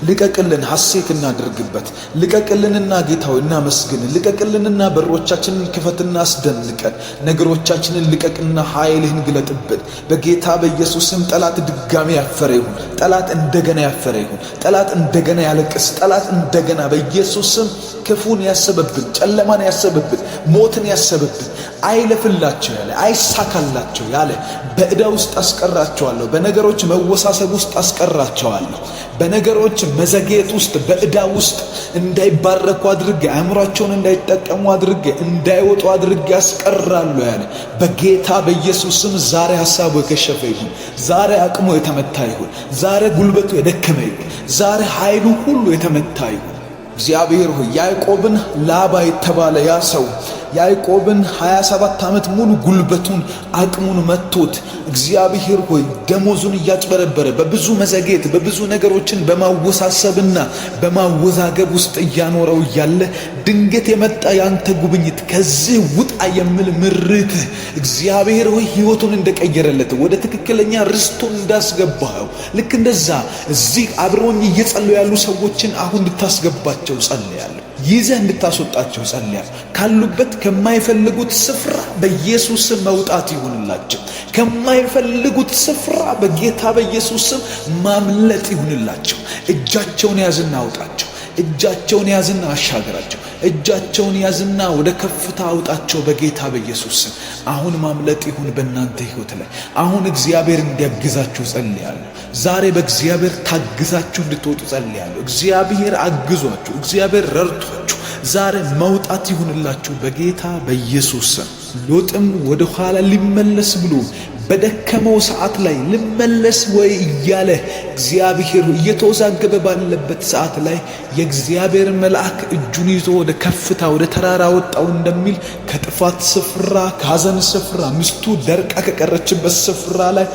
ልቀቅልን ሐሴት እናድርግበት ልቀቅልንና ጌታ ሆይ እናመስግን ልቀቅልንና በሮቻችንን ክፈትና አስደንቀን ነገሮቻችንን ልቀቅና ኃይልህን ግለጥበት በጌታ በኢየሱስ ስም ጠላት ድጋሚ ያፈረ ይሁን ጠላት እንደገና ያፈረ ይሁን ጠላት እንደገና ያለቅስ ጠላት እንደገና በኢየሱስ ስም ክፉን ያሰበብን ጨለማን ያሰበብን ሞትን ያሰበብን አይለፍላቸው ያለ አይሳካላቸው ያለ በዕዳ ውስጥ አስቀራቸዋለሁ በነገሮች መወሳሰብ ውስጥ አስቀራቸዋለሁ በነገሮች መዘግየት ውስጥ በዕዳ ውስጥ እንዳይባረኩ አድርጌ አእምሯቸውን እንዳይጠቀሙ አድርጌ እንዳይወጡ አድርጌ አስቀራለሁ ያለ በጌታ በኢየሱስ ስም ዛሬ ሐሳቡ የከሸፈ ይሁን ዛሬ አቅሙ የተመታ ይሁን ዛሬ ጉልበቱ የደከመ ይሁን ዛሬ ኃይሉ ሁሉ የተመታ ይሁን እግዚአብሔር ሆይ ያዕቆብን ላባ የተባለ ያ ሰው ያዕቆብን 27 ዓመት ሙሉ ጉልበቱን አቅሙን መጥቶት እግዚአብሔር ሆይ ደሞዙን እያጭበረበረ በብዙ መዘግየት በብዙ ነገሮችን በማወሳሰብና በማወዛገብ ውስጥ እያኖረው ያለ ድንገት የመጣ ያንተ ጉብኝት ከዚህ ውጣ የሚል ምርት እግዚአብሔር ሆይ ሕይወቱን እንደቀየረለት ወደ ትክክለኛ ርስቱን እንዳስገባው ልክ እንደዛ እዚህ አብረውኝ እየጸለዩ ያሉ ሰዎችን አሁን እንድታስገባቸው ጸልያለሁ ይዘህ እንድታስወጣቸው ጸልያለሁ። ካሉበት ከማይፈልጉት ስፍራ በኢየሱስ ስም መውጣት ይሁንላቸው። ከማይፈልጉት ስፍራ በጌታ በኢየሱስ ስም ማምለጥ ይሁንላቸው። እጃቸውን ያዝና አውጣቸው። እጃቸውን ያዝና አሻግራቸው። እጃቸውን ያዝና ወደ ከፍታ አውጣቸው በጌታ በኢየሱስ ስም። አሁን ማምለጥ ይሁን በእናንተ ሕይወት ላይ። አሁን እግዚአብሔር እንዲያግዛችሁ ጸልያለሁ። ዛሬ በእግዚአብሔር ታግዛችሁ እንድትወጡ ጸልያለሁ። እግዚአብሔር አግዟችሁ፣ እግዚአብሔር ረድቷችሁ ዛሬ መውጣት ይሁንላችሁ በጌታ በኢየሱስ ስም። ሎጥም ወደ ኋላ ሊመለስ ብሎ በደከመው ሰዓት ላይ ልመለስ ወይ እያለ እግዚአብሔር እየተወዛገበ ባለበት ሰዓት ላይ የእግዚአብሔር መልአክ እጁን ይዞ ወደ ከፍታ ወደ ተራራ ወጣው እንደሚል ከጥፋት ስፍራ ከሐዘን ስፍራ ሚስቱ ደርቃ ከቀረችበት ስፍራ ላይ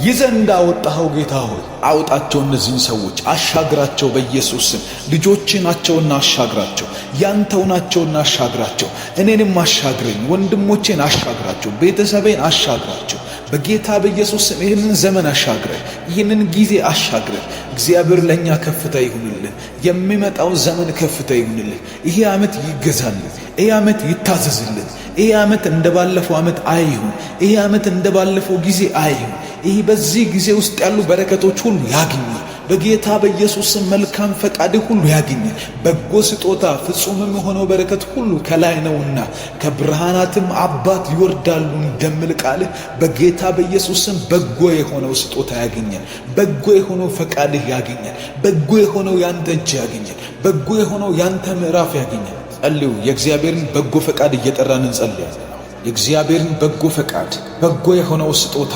ይዘህ እንዳወጣኸው ጌታ ሆይ አውጣቸው። እነዚህን ሰዎች አሻግራቸው በኢየሱስ ስም። ልጆች ናቸውና አሻግራቸው። ያንተው ናቸውና አሻግራቸው። እኔንም አሻግረኝ፣ ወንድሞቼን አሻግራቸው፣ ቤተሰቤን አሻግራቸው በጌታ በኢየሱስ ስም። ይህንን ዘመን አሻግረን፣ ይህንን ጊዜ አሻግረን። እግዚአብሔር ለእኛ ከፍታ ይሁንልን። የሚመጣው ዘመን ከፍታ ይሁንልን። ይሄ ዓመት ይገዛልን። ይሄ ዓመት ይታዘዝልን። ይሄ ዓመት እንደባለፈው ዓመት አይሁን። ይሄ ዓመት እንደባለፈው ጊዜ አይሁን። ይሄ በዚህ ጊዜ ውስጥ ያሉ በረከቶች ሁሉ ያግኙ በጌታ በኢየሱስ ስም። መልካም ፈቃድ ሁሉ ያግኝ። በጎ ስጦታ ፍጹምም የሆነው በረከት ሁሉ ከላይ ነውና ከብርሃናትም አባት ይወርዳሉ እንደሚል ቃልህ በጌታ በኢየሱስ ስም በጎ የሆነው ስጦታ ያገኘን። በጎ የሆነው ፈቃድህ ያገኘን። በጎ የሆነው ያንተ እጅ ያገኘን። በጎ የሆነው ያንተ ምዕራፍ ያገኘን። ጸልዩ። የእግዚአብሔርን በጎ ፈቃድ እየጠራን እንጸልያለን። የእግዚአብሔርን በጎ ፈቃድ፣ በጎ የሆነው ስጦታ፣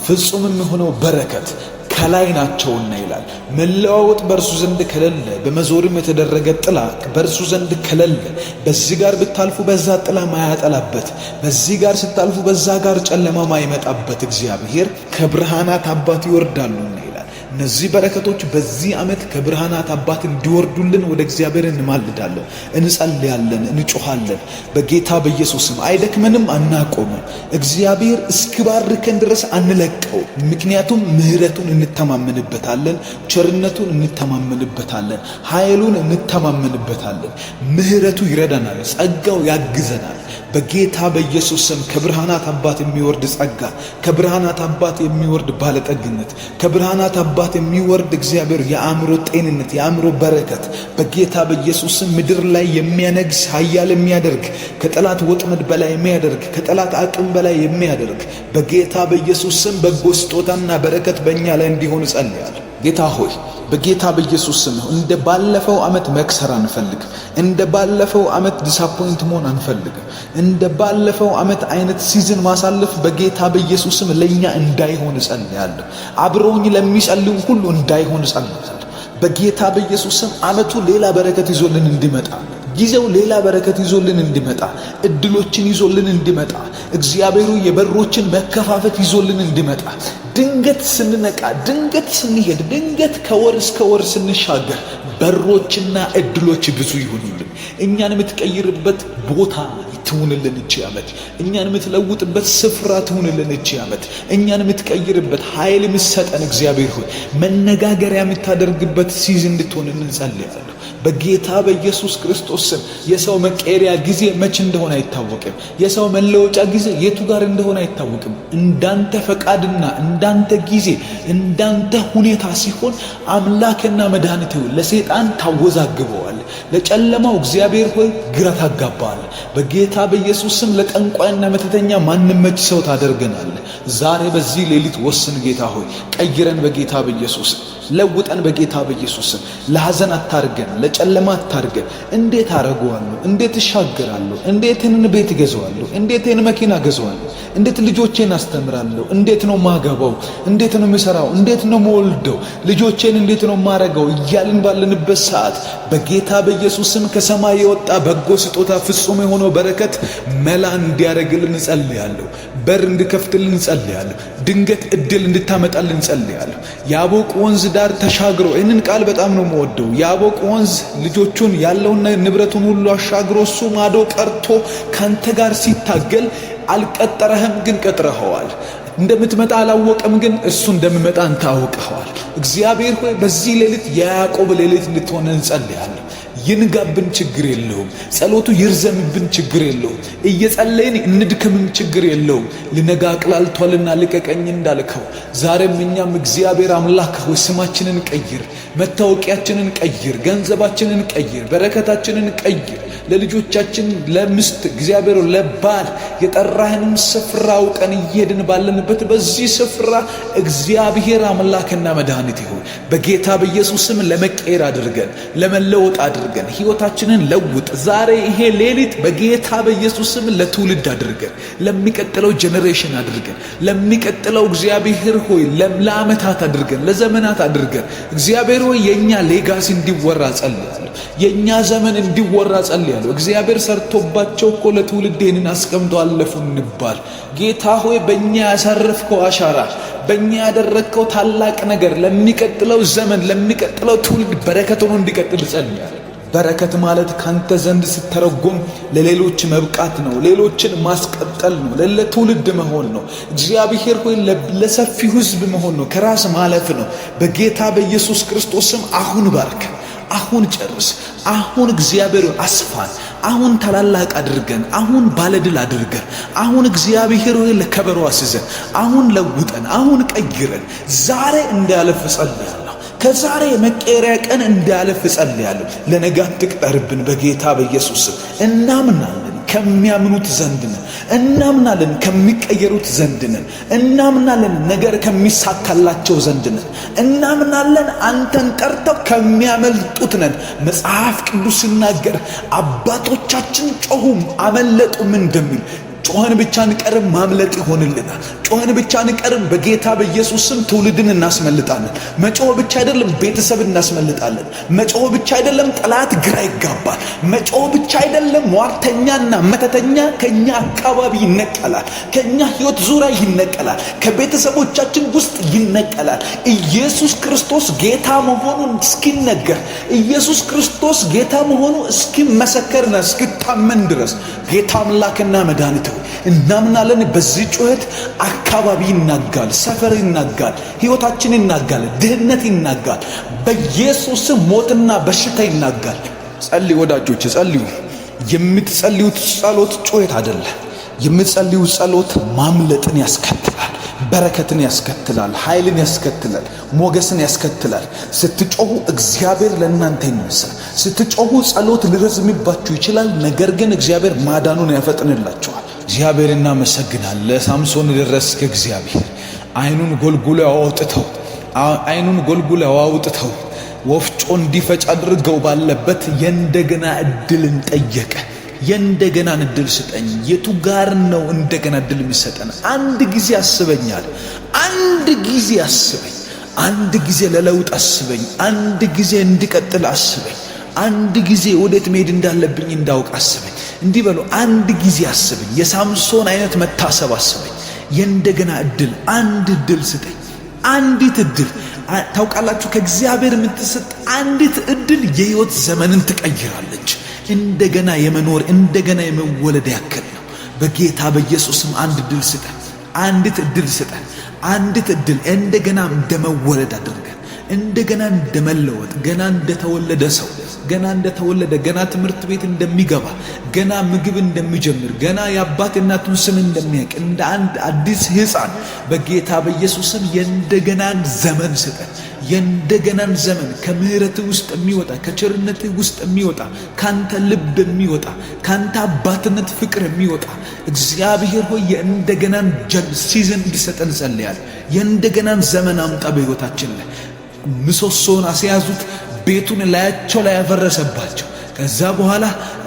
ፍጹምም የሆነው በረከት ከላይ ናቸውና ይላል። መለዋወጥ በእርሱ ዘንድ ከሌለ፣ በመዞርም የተደረገ ጥላ በእርሱ ዘንድ ከሌለ፣ በዚህ ጋር ብታልፉ በዛ ጥላ ማያጠላበት፣ በዚህ ጋር ስታልፉ በዛ ጋር ጨለማ ማይመጣበት እግዚአብሔር ከብርሃናት አባት ይወርዳሉና ይላል። እነዚህ በረከቶች በዚህ ዓመት ከብርሃናት አባት እንዲወርዱልን ወደ እግዚአብሔር እንማልዳለን፣ እንጸልያለን፣ እንጮኻለን በጌታ በኢየሱስ ስም። አይደክመንም፣ አናቆምም። እግዚአብሔር እስኪባርከን ድረስ አንለቀው። ምክንያቱም ምሕረቱን እንተማመንበታለን፣ ቸርነቱን እንተማመንበታለን፣ ኃይሉን እንተማመንበታለን። ምሕረቱ ይረዳናል፣ ጸጋው ያግዘናል። በጌታ በኢየሱስ ስም ከብርሃናት አባት የሚወርድ ጸጋ፣ ከብርሃናት አባት የሚወርድ ባለጠግነት፣ ከብርሃናት አባት የሚወርድ እግዚአብሔር የአእምሮ ጤንነት፣ የአእምሮ በረከት በጌታ በኢየሱስ ስም ምድር ላይ የሚያነግስ ኃያል የሚያደርግ ከጠላት ወጥመድ በላይ የሚያደርግ ከጠላት አቅም በላይ የሚያደርግ በጌታ በኢየሱስ ስም በጎ ስጦታና በረከት በእኛ ላይ እንዲሆን ጸልያለሁ። ጌታ ሆይ በጌታ በኢየሱስ ስም እንደ ባለፈው ዓመት መክሰር አንፈልግም። እንደ ባለፈው ዓመት ዲሳፖይንት መሆን አንፈልግም። እንደ ባለፈው ዓመት አይነት ሲዝን ማሳለፍ በጌታ በኢየሱስ ስም ለኛ እንዳይሆን ጸልያለሁ። አብረውኝ ለሚጸልዩ ሁሉ እንዳይሆን ጸልያለሁ። በጌታ በኢየሱስ ስም ዓመቱ ሌላ በረከት ይዞልን እንዲመጣ፣ ጊዜው ሌላ በረከት ይዞልን እንዲመጣ፣ እድሎችን ይዞልን እንዲመጣ፣ እግዚአብሔሩ የበሮችን መከፋፈት ይዞልን እንዲመጣ፣ ድንገት ስንነቃ፣ ድንገት ስንሄድ፣ ድንገት ከወር እስከ ወር ስንሻገር በሮችና እድሎች ብዙ ይሁኑልን። እኛን የምትቀይርበት ቦታ ትሁንልን እቺ ዓመት። እኛን የምትለውጥበት ስፍራ ትሁንልን እቺ ዓመት። እኛን የምትቀይርበት ኃይል የምትሰጠን እግዚአብሔር ሆይ መነጋገሪያ የምታደርግበት ሲዝን እንድትሆንን እንጸልያለን በጌታ በኢየሱስ ክርስቶስ ስም። የሰው መቀየሪያ ጊዜ መች እንደሆነ አይታወቅም። የሰው መለወጫ ጊዜ የቱ ጋር እንደሆነ አይታወቅም። እንዳንተ ፈቃድና እንዳንተ ጊዜ እንዳንተ ሁኔታ ሲሆን አምላክና መድኃኒት ሆይ ለሰይጣን ታወዛግበዋል፣ ለጨለማው እግዚአብሔር ሆይ ግራ ታጋባል። በጌታ በኢየሱስ ስም ለጠንቋይና መተተኛ ማንመች ሰው ታደርገናል። ዛሬ በዚህ ሌሊት ወስን ጌታ ሆይ ቀይረን በጌታ በኢየሱስ ለውጠን በጌታ በኢየሱስ ስም። ለሐዘን አታርገን፣ ለጨለማ አታርገን። እንዴት አረጋዋለሁ? እንዴት እሻገራለሁ? እንዴት እንን ቤት ገዛዋለሁ? እንዴት እንን መኪና ገዛዋለሁ? እንዴት ልጆቼን አስተምራለሁ? እንዴት ነው ማገባው? እንዴት ነው ምሰራው? እንዴት ነው መወልደው? ልጆቼን እንዴት ነው ማረጋው? እያልን ባለንበት ሰዓት በጌታ በኢየሱስ ስም ከሰማይ የወጣ በጎ ስጦታ ፍጹም የሆነው በረከት መላ እንዲያረግልን ጸልያለሁ። በር እንዲከፍትልን ጸልያለሁ። ድንገት እድል እንድታመጣልን ጸልያለሁ። ያቦቅ ወንዝ ዳር ተሻግሮ ይህንን ቃል በጣም ነው የምወደው። ያቦቅ ወንዝ ልጆቹን ያለውና ንብረቱን ሁሉ አሻግሮ እሱ ማዶ ቀርቶ ካንተ ጋር ሲታገል አልቀጠረህም፣ ግን ቀጥረኸዋል። እንደምትመጣ አላወቀም፣ ግን እሱ እንደሚመጣ አንተ አውቀኸዋል። እግዚአብሔር ሆይ በዚህ ሌሊት የያዕቆብ ሌሊት እንድትሆን እንጸልያለን። ይንጋብን ችግር የለውም። ጸሎቱ ይርዘምብን ችግር የለውም። እየጸለይን እንድከምም ችግር የለውም። ሊነጋ አቅላልቷልና ልቀቀኝ እንዳልከው ዛሬም እኛም እግዚአብሔር አምላክ ሆይ ስማችንን ቀይር፣ መታወቂያችንን ቀይር፣ ገንዘባችንን ቀይር፣ በረከታችንን ቀይር። ለልጆቻችን ለምስት እግዚአብሔር ለባል የጠራህንን ስፍራ አውቀን እየሄድን ባለንበት በዚህ ስፍራ እግዚአብሔር አምላክና መድኃኒት ይሁን በጌታ በኢየሱስ ስም ለመቀየር አድርገን ለመለወጥ አድርገን ሕይወታችንን ለውጥ። ዛሬ ይሄ ሌሊት በጌታ በኢየሱስ ስም ለትውልድ አድርገን ለሚቀጥለው ጄኔሬሽን አድርገን ለሚቀጥለው እግዚአብሔር ሆይ ለዓመታት አድርገን ለዘመናት አድርገን እግዚአብሔር ሆይ የኛ ሌጋሲ እንዲወራ ጸልያለሁ። የኛ ዘመን እንዲወራ ጸልያለሁ። እግዚአብሔር ሰርቶባቸው እኮ ለትውልድ ይህንን አስቀምጦ አለፉ እንባል። ጌታ ሆይ በእኛ ያሳረፍከው አሻራ በእኛ ያደረግከው ታላቅ ነገር ለሚቀጥለው ዘመን ለሚቀጥለው ትውልድ በረከት ሆኖ እንዲቀጥል ጸልያለሁ። በረከት ማለት ካንተ ዘንድ ስተረጎም ለሌሎች መብቃት ነው፣ ሌሎችን ማስቀጠል ነው፣ ለትውልድ መሆን ነው። እግዚአብሔር ሆይ ለሰፊው ሕዝብ መሆን ነው፣ ከራስ ማለፍ ነው። በጌታ በኢየሱስ ክርስቶስም አሁን ባርክ፣ አሁን ጨርስ፣ አሁን እግዚአብሔር አስፋን፣ አሁን ታላላቅ አድርገን፣ አሁን ባለድል አድርገን፣ አሁን እግዚአብሔር ሆይ ለከበሮ አስዘን፣ አሁን ለውጠን፣ አሁን ቀይረን ዛሬ እንዳያልፍ ጸልያለሁ። ከዛሬ መቀየሪያ ቀን እንዳያልፍ ጸልያለሁ። ለነገ አትቅጠርብን በጌታ በኢየሱስ እናምናለን። ከሚያምኑት ዘንድ ነን፣ እናምናለን። ከሚቀየሩት ዘንድ ነን፣ እናምናለን። ነገር ከሚሳካላቸው ዘንድ ነን፣ እናምናለን። አንተን ጠርተው ከሚያመልጡት ነን። መጽሐፍ ቅዱስ ሲናገር አባቶቻችን ጮኹም አመለጡም እንደሚል ጮኸን ብቻ እንቀርም ማምለጥ ይሆንልናል። ጮኸን ብቻ እንቀርም በጌታ በኢየሱስ ስም ትውልድን እናስመልጣለን። መጮህ ብቻ አይደለም ቤተሰብ እናስመልጣለን። መጮህ ብቻ አይደለም ጠላት ግራ ይጋባል። መጮህ ብቻ አይደለም ሟርተኛና መተተኛ ከኛ አካባቢ ይነቀላል፣ ከኛ ሕይወት ዙሪያ ይነቀላል፣ ከቤተሰቦቻችን ውስጥ ይነቀላል። ኢየሱስ ክርስቶስ ጌታ መሆኑን እስኪነገር፣ ኢየሱስ ክርስቶስ ጌታ መሆኑ እስኪመሰከርና እስኪታመን ድረስ ጌታ አምላክና መድኃኒት እናምናለን። በዚህ ጩኸት አካባቢ ይናጋል፣ ሰፈር ይናጋል፣ ሕይወታችን ይናጋል፣ ድህነት ይናጋል። በኢየሱስ ሞትና በሽታ ይናጋል። ጸልዩ ወዳጆች፣ ጸልዩ። የምትጸልዩት ጸሎት ጩኸት አይደለም። የምትጸልዩት ጸሎት ማምለጥን ያስከትላል፣ በረከትን ያስከትላል፣ ኃይልን ያስከትላል፣ ሞገስን ያስከትላል። ስትጮሁ እግዚአብሔር ለእናንተ ይነሳል። ስትጮሁ ጸሎት ሊረዝምባችሁ ይችላል፣ ነገር ግን እግዚአብሔር ማዳኑን ያፈጥንላችኋል። እግዚአብሔር እናመሰግናለን። ለሳምሶን ደረስክ እግዚአብሔር። አይኑን ጎልጉለው አውጥተው ወፍጮ እንዲፈጭ አድርገው ባለበት የእንደገና እድልን ጠየቀ። የእንደገና እድል ስጠኝ። የቱ ጋር ነው እንደገና እድል የሚሰጠን? አንድ ጊዜ አስበኛል። አንድ ጊዜ አስበኝ። አንድ ጊዜ ለለውጥ አስበኝ። አንድ ጊዜ እንድቀጥል አስበኝ። አንድ ጊዜ ወዴት መሄድ እንዳለብኝ እንዳውቅ አስበኝ። እንዲህ በሉ፣ አንድ ጊዜ አስበኝ። የሳምሶን አይነት መታሰብ አስበኝ። የእንደገና እድል፣ አንድ እድል ስጠኝ። አንዲት እድል ታውቃላችሁ፣ ከእግዚአብሔር የምትሰጥ አንዲት እድል የሕይወት ዘመንን ትቀይራለች። እንደገና የመኖር እንደገና የመወለድ ያክል ነው። በጌታ በኢየሱስም አንድ እድል ስጠን፣ አንዲት እድል ስጠን። አንዲት እድል እንደገና እንደመወለድ አድርገን፣ እንደገና እንደመለወጥ፣ ገና እንደተወለደ ሰው፣ ገና እንደተወለደ፣ ገና ትምህርት ቤት እንደሚገባ፣ ገና ምግብ እንደሚጀምር፣ ገና የአባት እናቱን ስም እንደሚያውቅ እንደ አንድ አዲስ ሕፃን በጌታ በኢየሱስም የእንደገናን ዘመን ስጠን። የእንደገናን ዘመን ከምሕረት ውስጥ የሚወጣ ከቸርነት ውስጥ የሚወጣ ካንተ ልብ የሚወጣ ካንተ አባትነት ፍቅር የሚወጣ እግዚአብሔር ሆይ የእንደገናን ሲዝን እንዲሰጠን ጸልያለሁ። የእንደገናን ዘመን አምጣ በሕይወታችን ላይ። ምሰሶን አስያዙት፣ ቤቱን ላያቸው ላይ ያፈረሰባቸው። ከዛ በኋላ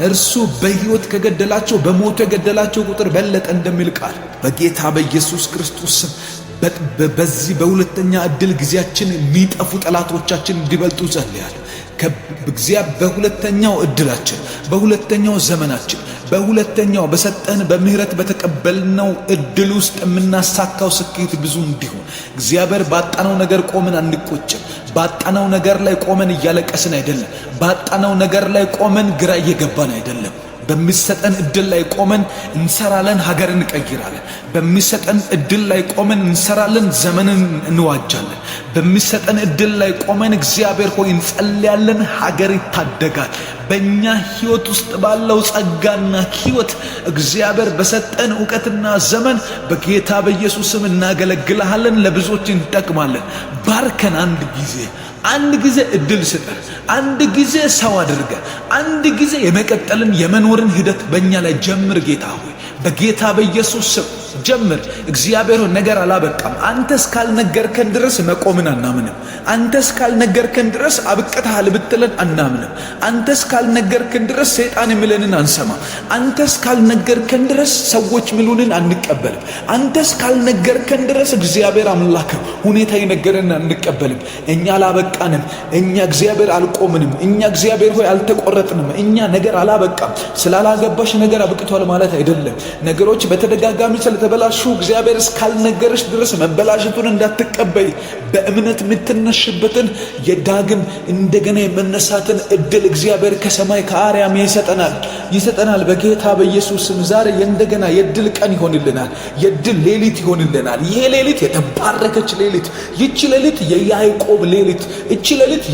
እርሱ በሕይወት ከገደላቸው በሞቱ የገደላቸው ቁጥር በለጠ እንደሚል ቃል በጌታ በኢየሱስ ክርስቶስ ስም በዚህ በሁለተኛ እድል ጊዜያችን የሚጠፉ ጠላቶቻችን እንዲበልጡ ጸልያለሁ። በሁለተኛው እድላችን፣ በሁለተኛው ዘመናችን፣ በሁለተኛው በሰጠን በምህረት በተቀበልነው እድል ውስጥ የምናሳካው ስኬት ብዙ እንዲሆን እግዚአብሔር ባጣነው ነገር ቆመን አንቆጭም። ባጣነው ነገር ላይ ቆመን እያለቀስን አይደለም። ባጣነው ነገር ላይ ቆመን ግራ እየገባን አይደለም። በሚሰጠን እድል ላይ ቆመን እንሰራለን፣ ሀገር እንቀይራለን። በሚሰጠን እድል ላይ ቆመን እንሰራለን፣ ዘመንን እንዋጃለን። በሚሰጠን እድል ላይ ቆመን እግዚአብሔር ሆይ እንጸልያለን፣ ሀገር ይታደጋል። በእኛ ሕይወት ውስጥ ባለው ጸጋና ሕይወት እግዚአብሔር በሰጠን ዕውቀትና ዘመን በጌታ በኢየሱስ ስም እናገለግልሃለን። ለብዙዎች እንጠቅማለን። ባርከን። አንድ ጊዜ እድል ስጠን። አንድ ጊዜ ሰው አድርገን። አንድ ጊዜ የመቀጠልን የመኖርን ሂደት በእኛ ላይ ጀምር ጌታ ሆይ፣ በጌታ በኢየሱስ ስም ጀምር። እግዚአብሔር ነገር አላበቃም። አንተ እስካልነገርከን ድረስ መቆምን አናምንም። አንተ እስካልነገርከን ድረስ አብቅተሃል ብትለን አናምንም። አንተ እስካልነገርከን ድረስ ሰይጣን የሚለንን አንሰማም። አንተ እስካልነገርከን ድረስ ሰዎች ሚሉንን አንቀበልም። አንተ እስካልነገርከን ድረስ እግዚአብሔር አምላክ ሁኔታ የነገረን አንቀበልም። እኛ አላበቃንም። እኛ እግዚአብሔር አልቆምንም። እኛ እግዚአብሔር ሆይ አልተቆረጥንም። እኛ ነገር አላበቃም። ስላላገባሽ ነገር አብቅቷል ማለት አይደለም። ነገሮች በተደጋጋሚ ስለተበላሹ እግዚአብሔር እስካልነገረሽ ድረስ መበላሸቱን እንዳትቀበይ በእምነት የምትነሽበትን የዳግም እንደገና የመነሳትን እድል እግዚአብሔር ከሰማይ ከአርያም ይሰጠናል። በጌታ በኢየሱስ ስም ዛሬ የእንደገና የድል ቀን ይሆንልናል። የድል ሌሊት ይሆንልናል። ይሄ ሌሊት የተባረከች ሌሊት፣ ይቺ ሌሊት የያዕቆብ ሌሊት፣ ይቺ ሌሊት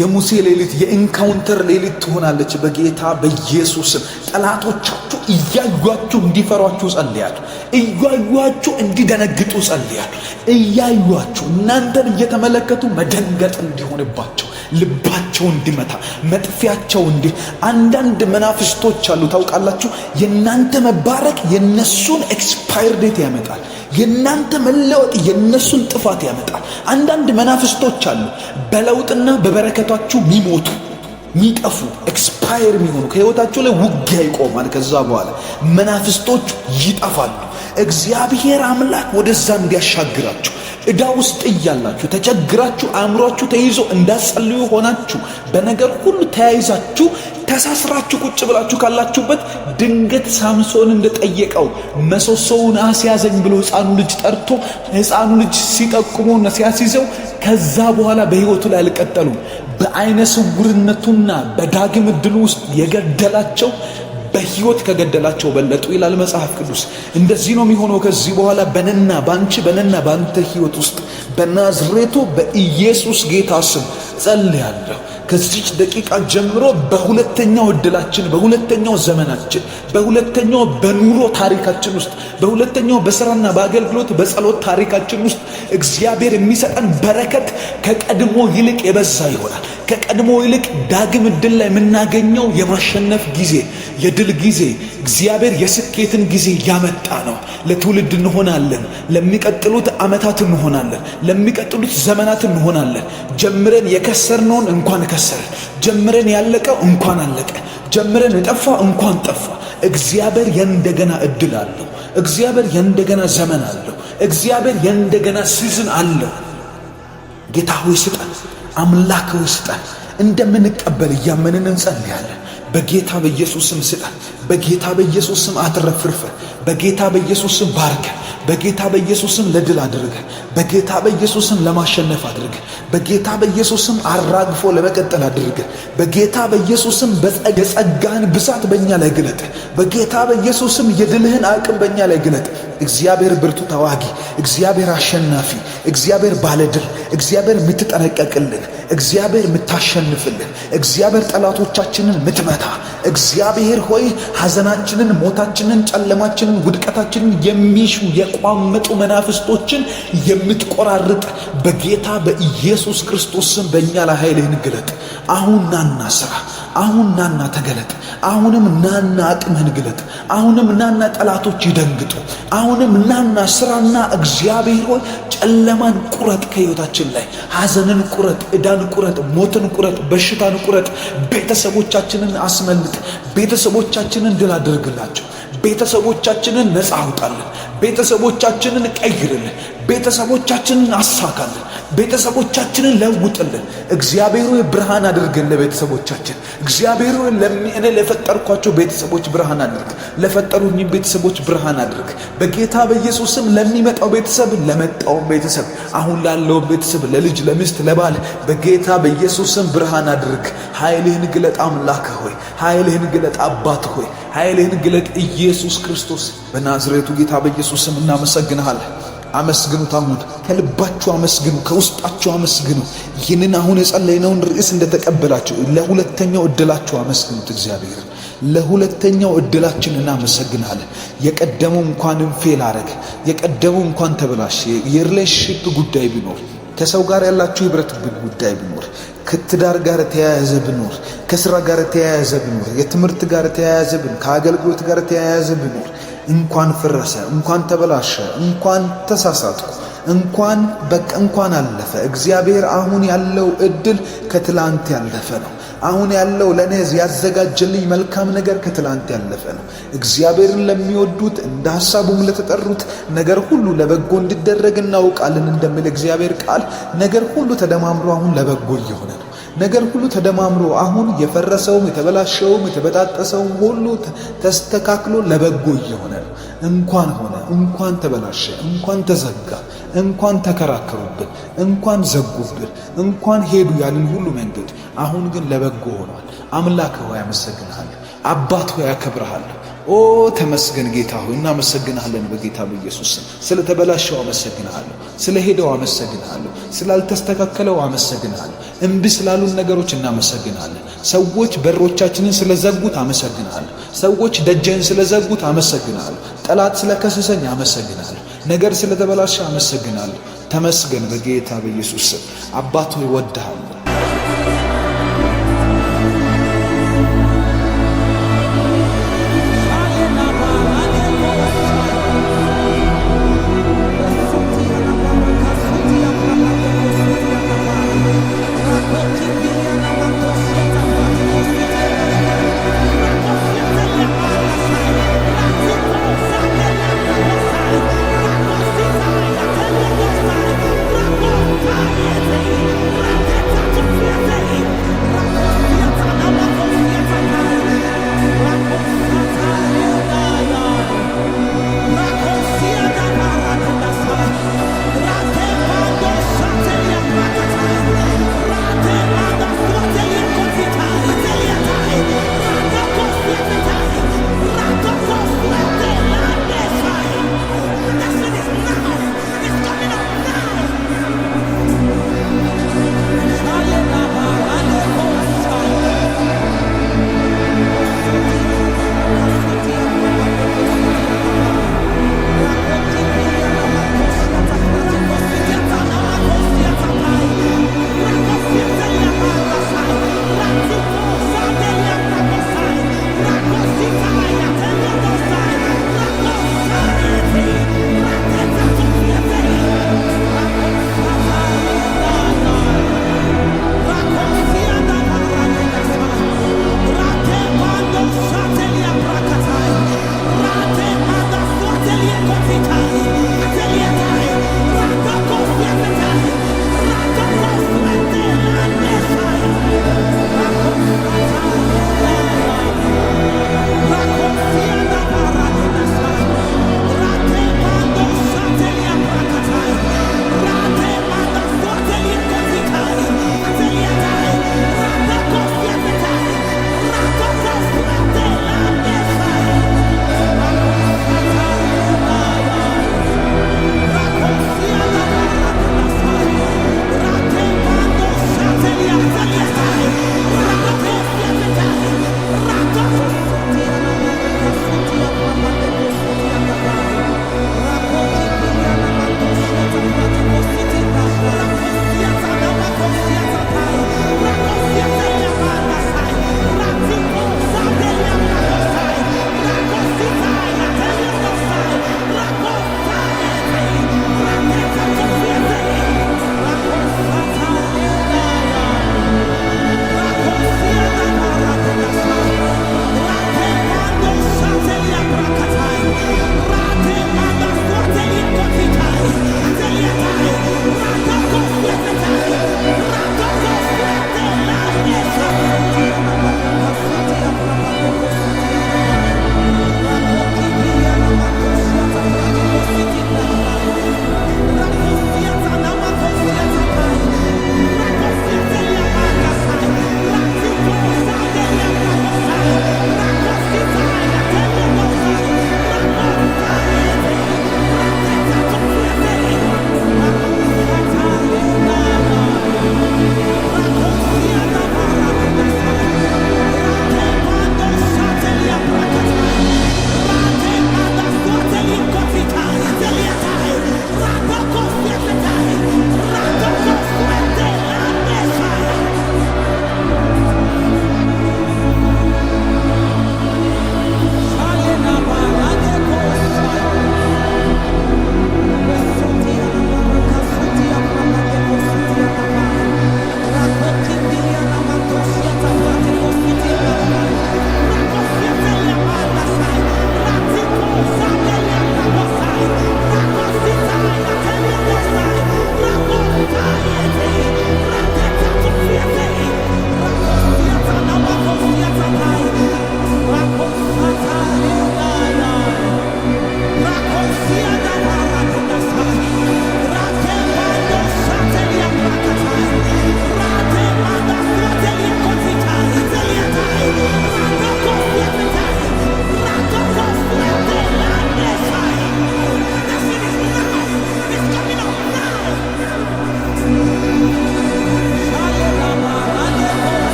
የሙሴ ሌሊት የኢንካውንተር ሌሊት ትሆናለች። በጌታ በኢየሱስ ጠላቶቻችሁ እያዩአችሁ እንዲፈሯችሁ ጸልያለሁ። እያዩአችሁ እንዲደነግጡ ጸልያለሁ። እያዩአችሁ እናንተን እየተመለከቱ መደንገጥ እንዲሆንባቸው፣ ልባቸው እንዲመታ፣ መጥፊያቸው አንዳንድ መናፍስቶች አሉ ታውቃላችሁ። የእናንተ መባረክ የነሱን ኤክስፓየር ዴት ያመጣል። የእናንተ መለወጥ የነሱን ጥፋት ያመጣል። አንዳንድ መናፍስቶች አሉ በለውጥና በበረከታችሁ ሚሞቱ፣ ሚጠፉ፣ ኤክስፓየር የሚሆኑ ከሕይወታችሁ ላይ ውጊያ ይቆማል። ከዛ በኋላ መናፍስቶች ይጠፋሉ። እግዚአብሔር አምላክ ወደዛ እንዲያሻግራችሁ ዕዳ ውስጥ እያላችሁ ተቸግራችሁ አእምሯችሁ ተይዞ እንዳትጸልዩ ሆናችሁ በነገር ሁሉ ተያይዛችሁ ተሳስራችሁ ቁጭ ብላችሁ ካላችሁበት ድንገት ሳምሶን እንደጠየቀው መሰሶውን አስያዘኝ ብሎ ሕፃኑ ልጅ ጠርቶ ሕፃኑ ልጅ ሲጠቁመውና ሲያስይዘው ከዛ በኋላ በሕይወቱ ላይ አልቀጠሉም። በአይነ ስውርነቱና በዳግም ዕድሉ ውስጥ የገደላቸው በሕይወት ከገደላቸው በለጡ ይላል መጽሐፍ ቅዱስ። እንደዚህ ነው የሚሆነው ከዚህ በኋላ በነና ባንተ ሕይወት ውስጥ በናዝሬቱ በኢየሱስ ጌታ ስም ጸልያለሁ። ከዚች ደቂቃ ጀምሮ በሁለተኛው ዕድላችን፣ በሁለተኛው ዘመናችን፣ በሁለተኛው በኑሮ ታሪካችን ውስጥ፣ በሁለተኛው በሥራና በአገልግሎት በጸሎት ታሪካችን ውስጥ እግዚአብሔር የሚሰጠን በረከት ከቀድሞ ይልቅ የበዛ ይሆናል። ከቀድሞ ይልቅ ዳግም ዕድል ላይ የምናገኘው የማሸነፍ ጊዜ፣ የድል ጊዜ፣ እግዚአብሔር የስኬትን ጊዜ ያመጣ ነው። ለትውልድ እንሆናለን። ለሚቀጥሉት ዓመታት እንሆናለን። ለሚቀጥሉት ዘመናት እንሆናለን። ጀምረን የከሰርነውን እንኳን ከሰርን፣ ጀምረን ያለቀው እንኳን አለቀ፣ ጀምረን የጠፋ እንኳን ጠፋ። እግዚአብሔር የእንደገና ዕድል አለው። እግዚአብሔር የእንደገና ዘመን አለው። እግዚአብሔር የእንደገና ሲዝን አለው። ጌታ ሆይ ስጠን፣ አምላክ ሆይ ስጠን። እንደምንቀበል እያመንን እንጸልያለን። በጌታ በኢየሱስ ስም ስጠን። በጌታ በኢየሱስ ስም አትረፍርፈን። በጌታ በኢየሱስ ስም ባርከን። በጌታ በኢየሱስ ስም ለድል አድርገን። በጌታ በኢየሱስ ስም ለማሸነፍ አድርገን። በጌታ በኢየሱስ ስም አራግፎ ለመቀጠል አድርገን። በጌታ በኢየሱስ ስም የጸጋህን ብዛት በእኛ ላይ ግለጥ። በጌታ በኢየሱስ ስም የድልህን አቅም በእኛ ላይ ግለጥ። እግዚአብሔር ብርቱ ተዋጊ፣ እግዚአብሔር አሸናፊ፣ እግዚአብሔር ባለድል፣ እግዚአብሔር የምትጠነቀቅልን፣ እግዚአብሔር የምታሸንፍልን፣ እግዚአብሔር ጠላቶቻችንን ምትመታ፣ እግዚአብሔር ሆይ ሐዘናችንን፣ ሞታችንን፣ ጨለማችንን፣ ውድቀታችንን የሚሹ የቋመጡ መናፍስቶችን የምትቆራርጥ በጌታ በኢየሱስ ክርስቶስ ስም በእኛ ላይ ኃይልህን ግለጥ። አሁን ናና ሥራ፣ አሁን ናና ተገለጥ። አሁንም ናና አቅምህን ግለጥ። አሁንም ናና ጠላቶች ይደንግጡ። አሁንም ናና ሥራና እግዚአብሔር ሆይ ጨለማን ቁረጥ ከሕይወታችን ላይ፣ ሐዘንን ቁረጥ፣ ዕዳን ቁረጥ፣ ሞትን ቁረጥ፣ በሽታን ቁረጥ። ቤተሰቦቻችንን አስመልጥ። ቤተሰቦቻችንን ድል አድርግላቸው። ቤተሰቦቻችንን ነፃ አውጣልን። ቤተሰቦቻችንን ቀይርልን። ቤተሰቦቻችንን አሳካልን። ቤተሰቦቻችንን ለውጥልን። እግዚአብሔር ሆይ ብርሃን አድርገን ለቤተሰቦቻችን። እግዚአብሔር ሆይ እኔ ለፈጠርኳቸው ቤተሰቦች ብርሃን አድርግ። ለፈጠሩኝም ቤተሰቦች ብርሃን አድርግ። በጌታ በኢየሱስ ስም ለሚመጣው ቤተሰብ፣ ለመጣው ቤተሰብ፣ አሁን ላለው ቤተሰብ፣ ለልጅ፣ ለሚስት፣ ለባል በጌታ በኢየሱስ ስም ብርሃን አድርግ። ኃይልህን ግለጥ አምላክ ሆይ፣ ኃይልህን ግለጥ አባት ሆይ፣ ኃይልህን ግለጥ ኢየሱስ ክርስቶስ። በናዝሬቱ ጌታ በኢየሱስ ስም እናመሰግንሃለን። አመስግኑት። አሁን ከልባችሁ አመስግኑ፣ ከውስጣችሁ አመስግኑ። ይህንን አሁን የጸለይነውን ርዕስ እንደተቀበላችሁ ለሁለተኛው እድላችሁ አመስግኑት እግዚአብሔር። ለሁለተኛው እድላችን እናመሰግናለን። የቀደመው እንኳንም ፌል አረገ፣ የቀደመው እንኳን ተበላሸ፣ የሪሌሽንሺፕ ጉዳይ ቢኖር፣ ከሰው ጋር ያላችሁ ህብረት ጉዳይ ቢኖር፣ ከትዳር ጋር ተያያዘ ቢኖር፣ ከስራ ጋር ተያያዘ ቢኖር፣ የትምህርት ጋር ተያያዘ ቢኖር፣ ከአገልግሎት ጋር ተያያዘ ቢኖር፣ እንኳን ፈረሰ፣ እንኳን ተበላሸ፣ እንኳን ተሳሳትኩ፣ እንኳን አለፈ። እግዚአብሔር አሁን ያለው እድል ከትላንት ያለፈ ነው። አሁን ያለው ለኔ ያዘጋጀልኝ መልካም ነገር ከትላንት ያለፈ ነው። እግዚአብሔርን ለሚወዱት እንደ ሐሳቡም ለተጠሩት ነገር ሁሉ ለበጎ እንዲደረግ እናውቃለን እንደሚል እግዚአብሔር ቃል ነገር ሁሉ ተደማምሮ አሁን ለበጎ እየሆነ ነው። ነገር ሁሉ ተደማምሮ አሁን የፈረሰውም የተበላሸውም የተበጣጠሰውም ሁሉ ተስተካክሎ ለበጎ እየሆነ ነው። እንኳን ሆነ፣ እንኳን ተበላሸ፣ እንኳን ተዘጋ፣ እንኳን ተከራከሩብን፣ እንኳን ዘጉብን፣ እንኳን ሄዱ ያልን ሁሉ መንገድ አሁን ግን ለበጎ ሆኗል። አምላክ ሆይ አመሰግንሃለሁ። አባት ሆይ አከብርሃለሁ። ኦ ተመስገን ጌታ ሆይ እናመሰግንሃለን። በጌታ በኢየሱስ ስም ስለተበላሸው አመሰግንሃለሁ፣ ስለሄደው አመሰግንሃለሁ፣ ስላልተስተካከለው አመሰግንሃለሁ፣ እምቢ ስላሉን ነገሮች እናመሰግንሃለን። ሰዎች በሮቻችንን ስለዘጉት አመሰግንሃለሁ። ሰዎች ደጀን ስለዘጉት አመሰግንሃለሁ። ጠላት ስለከሰሰኝ አመሰግንሃለሁ። ነገር ስለተበላሸ አመሰግንሃለሁ። ተመስገን በጌታ በኢየሱስ ስም። አባት ሆይ ወድሃለሁ።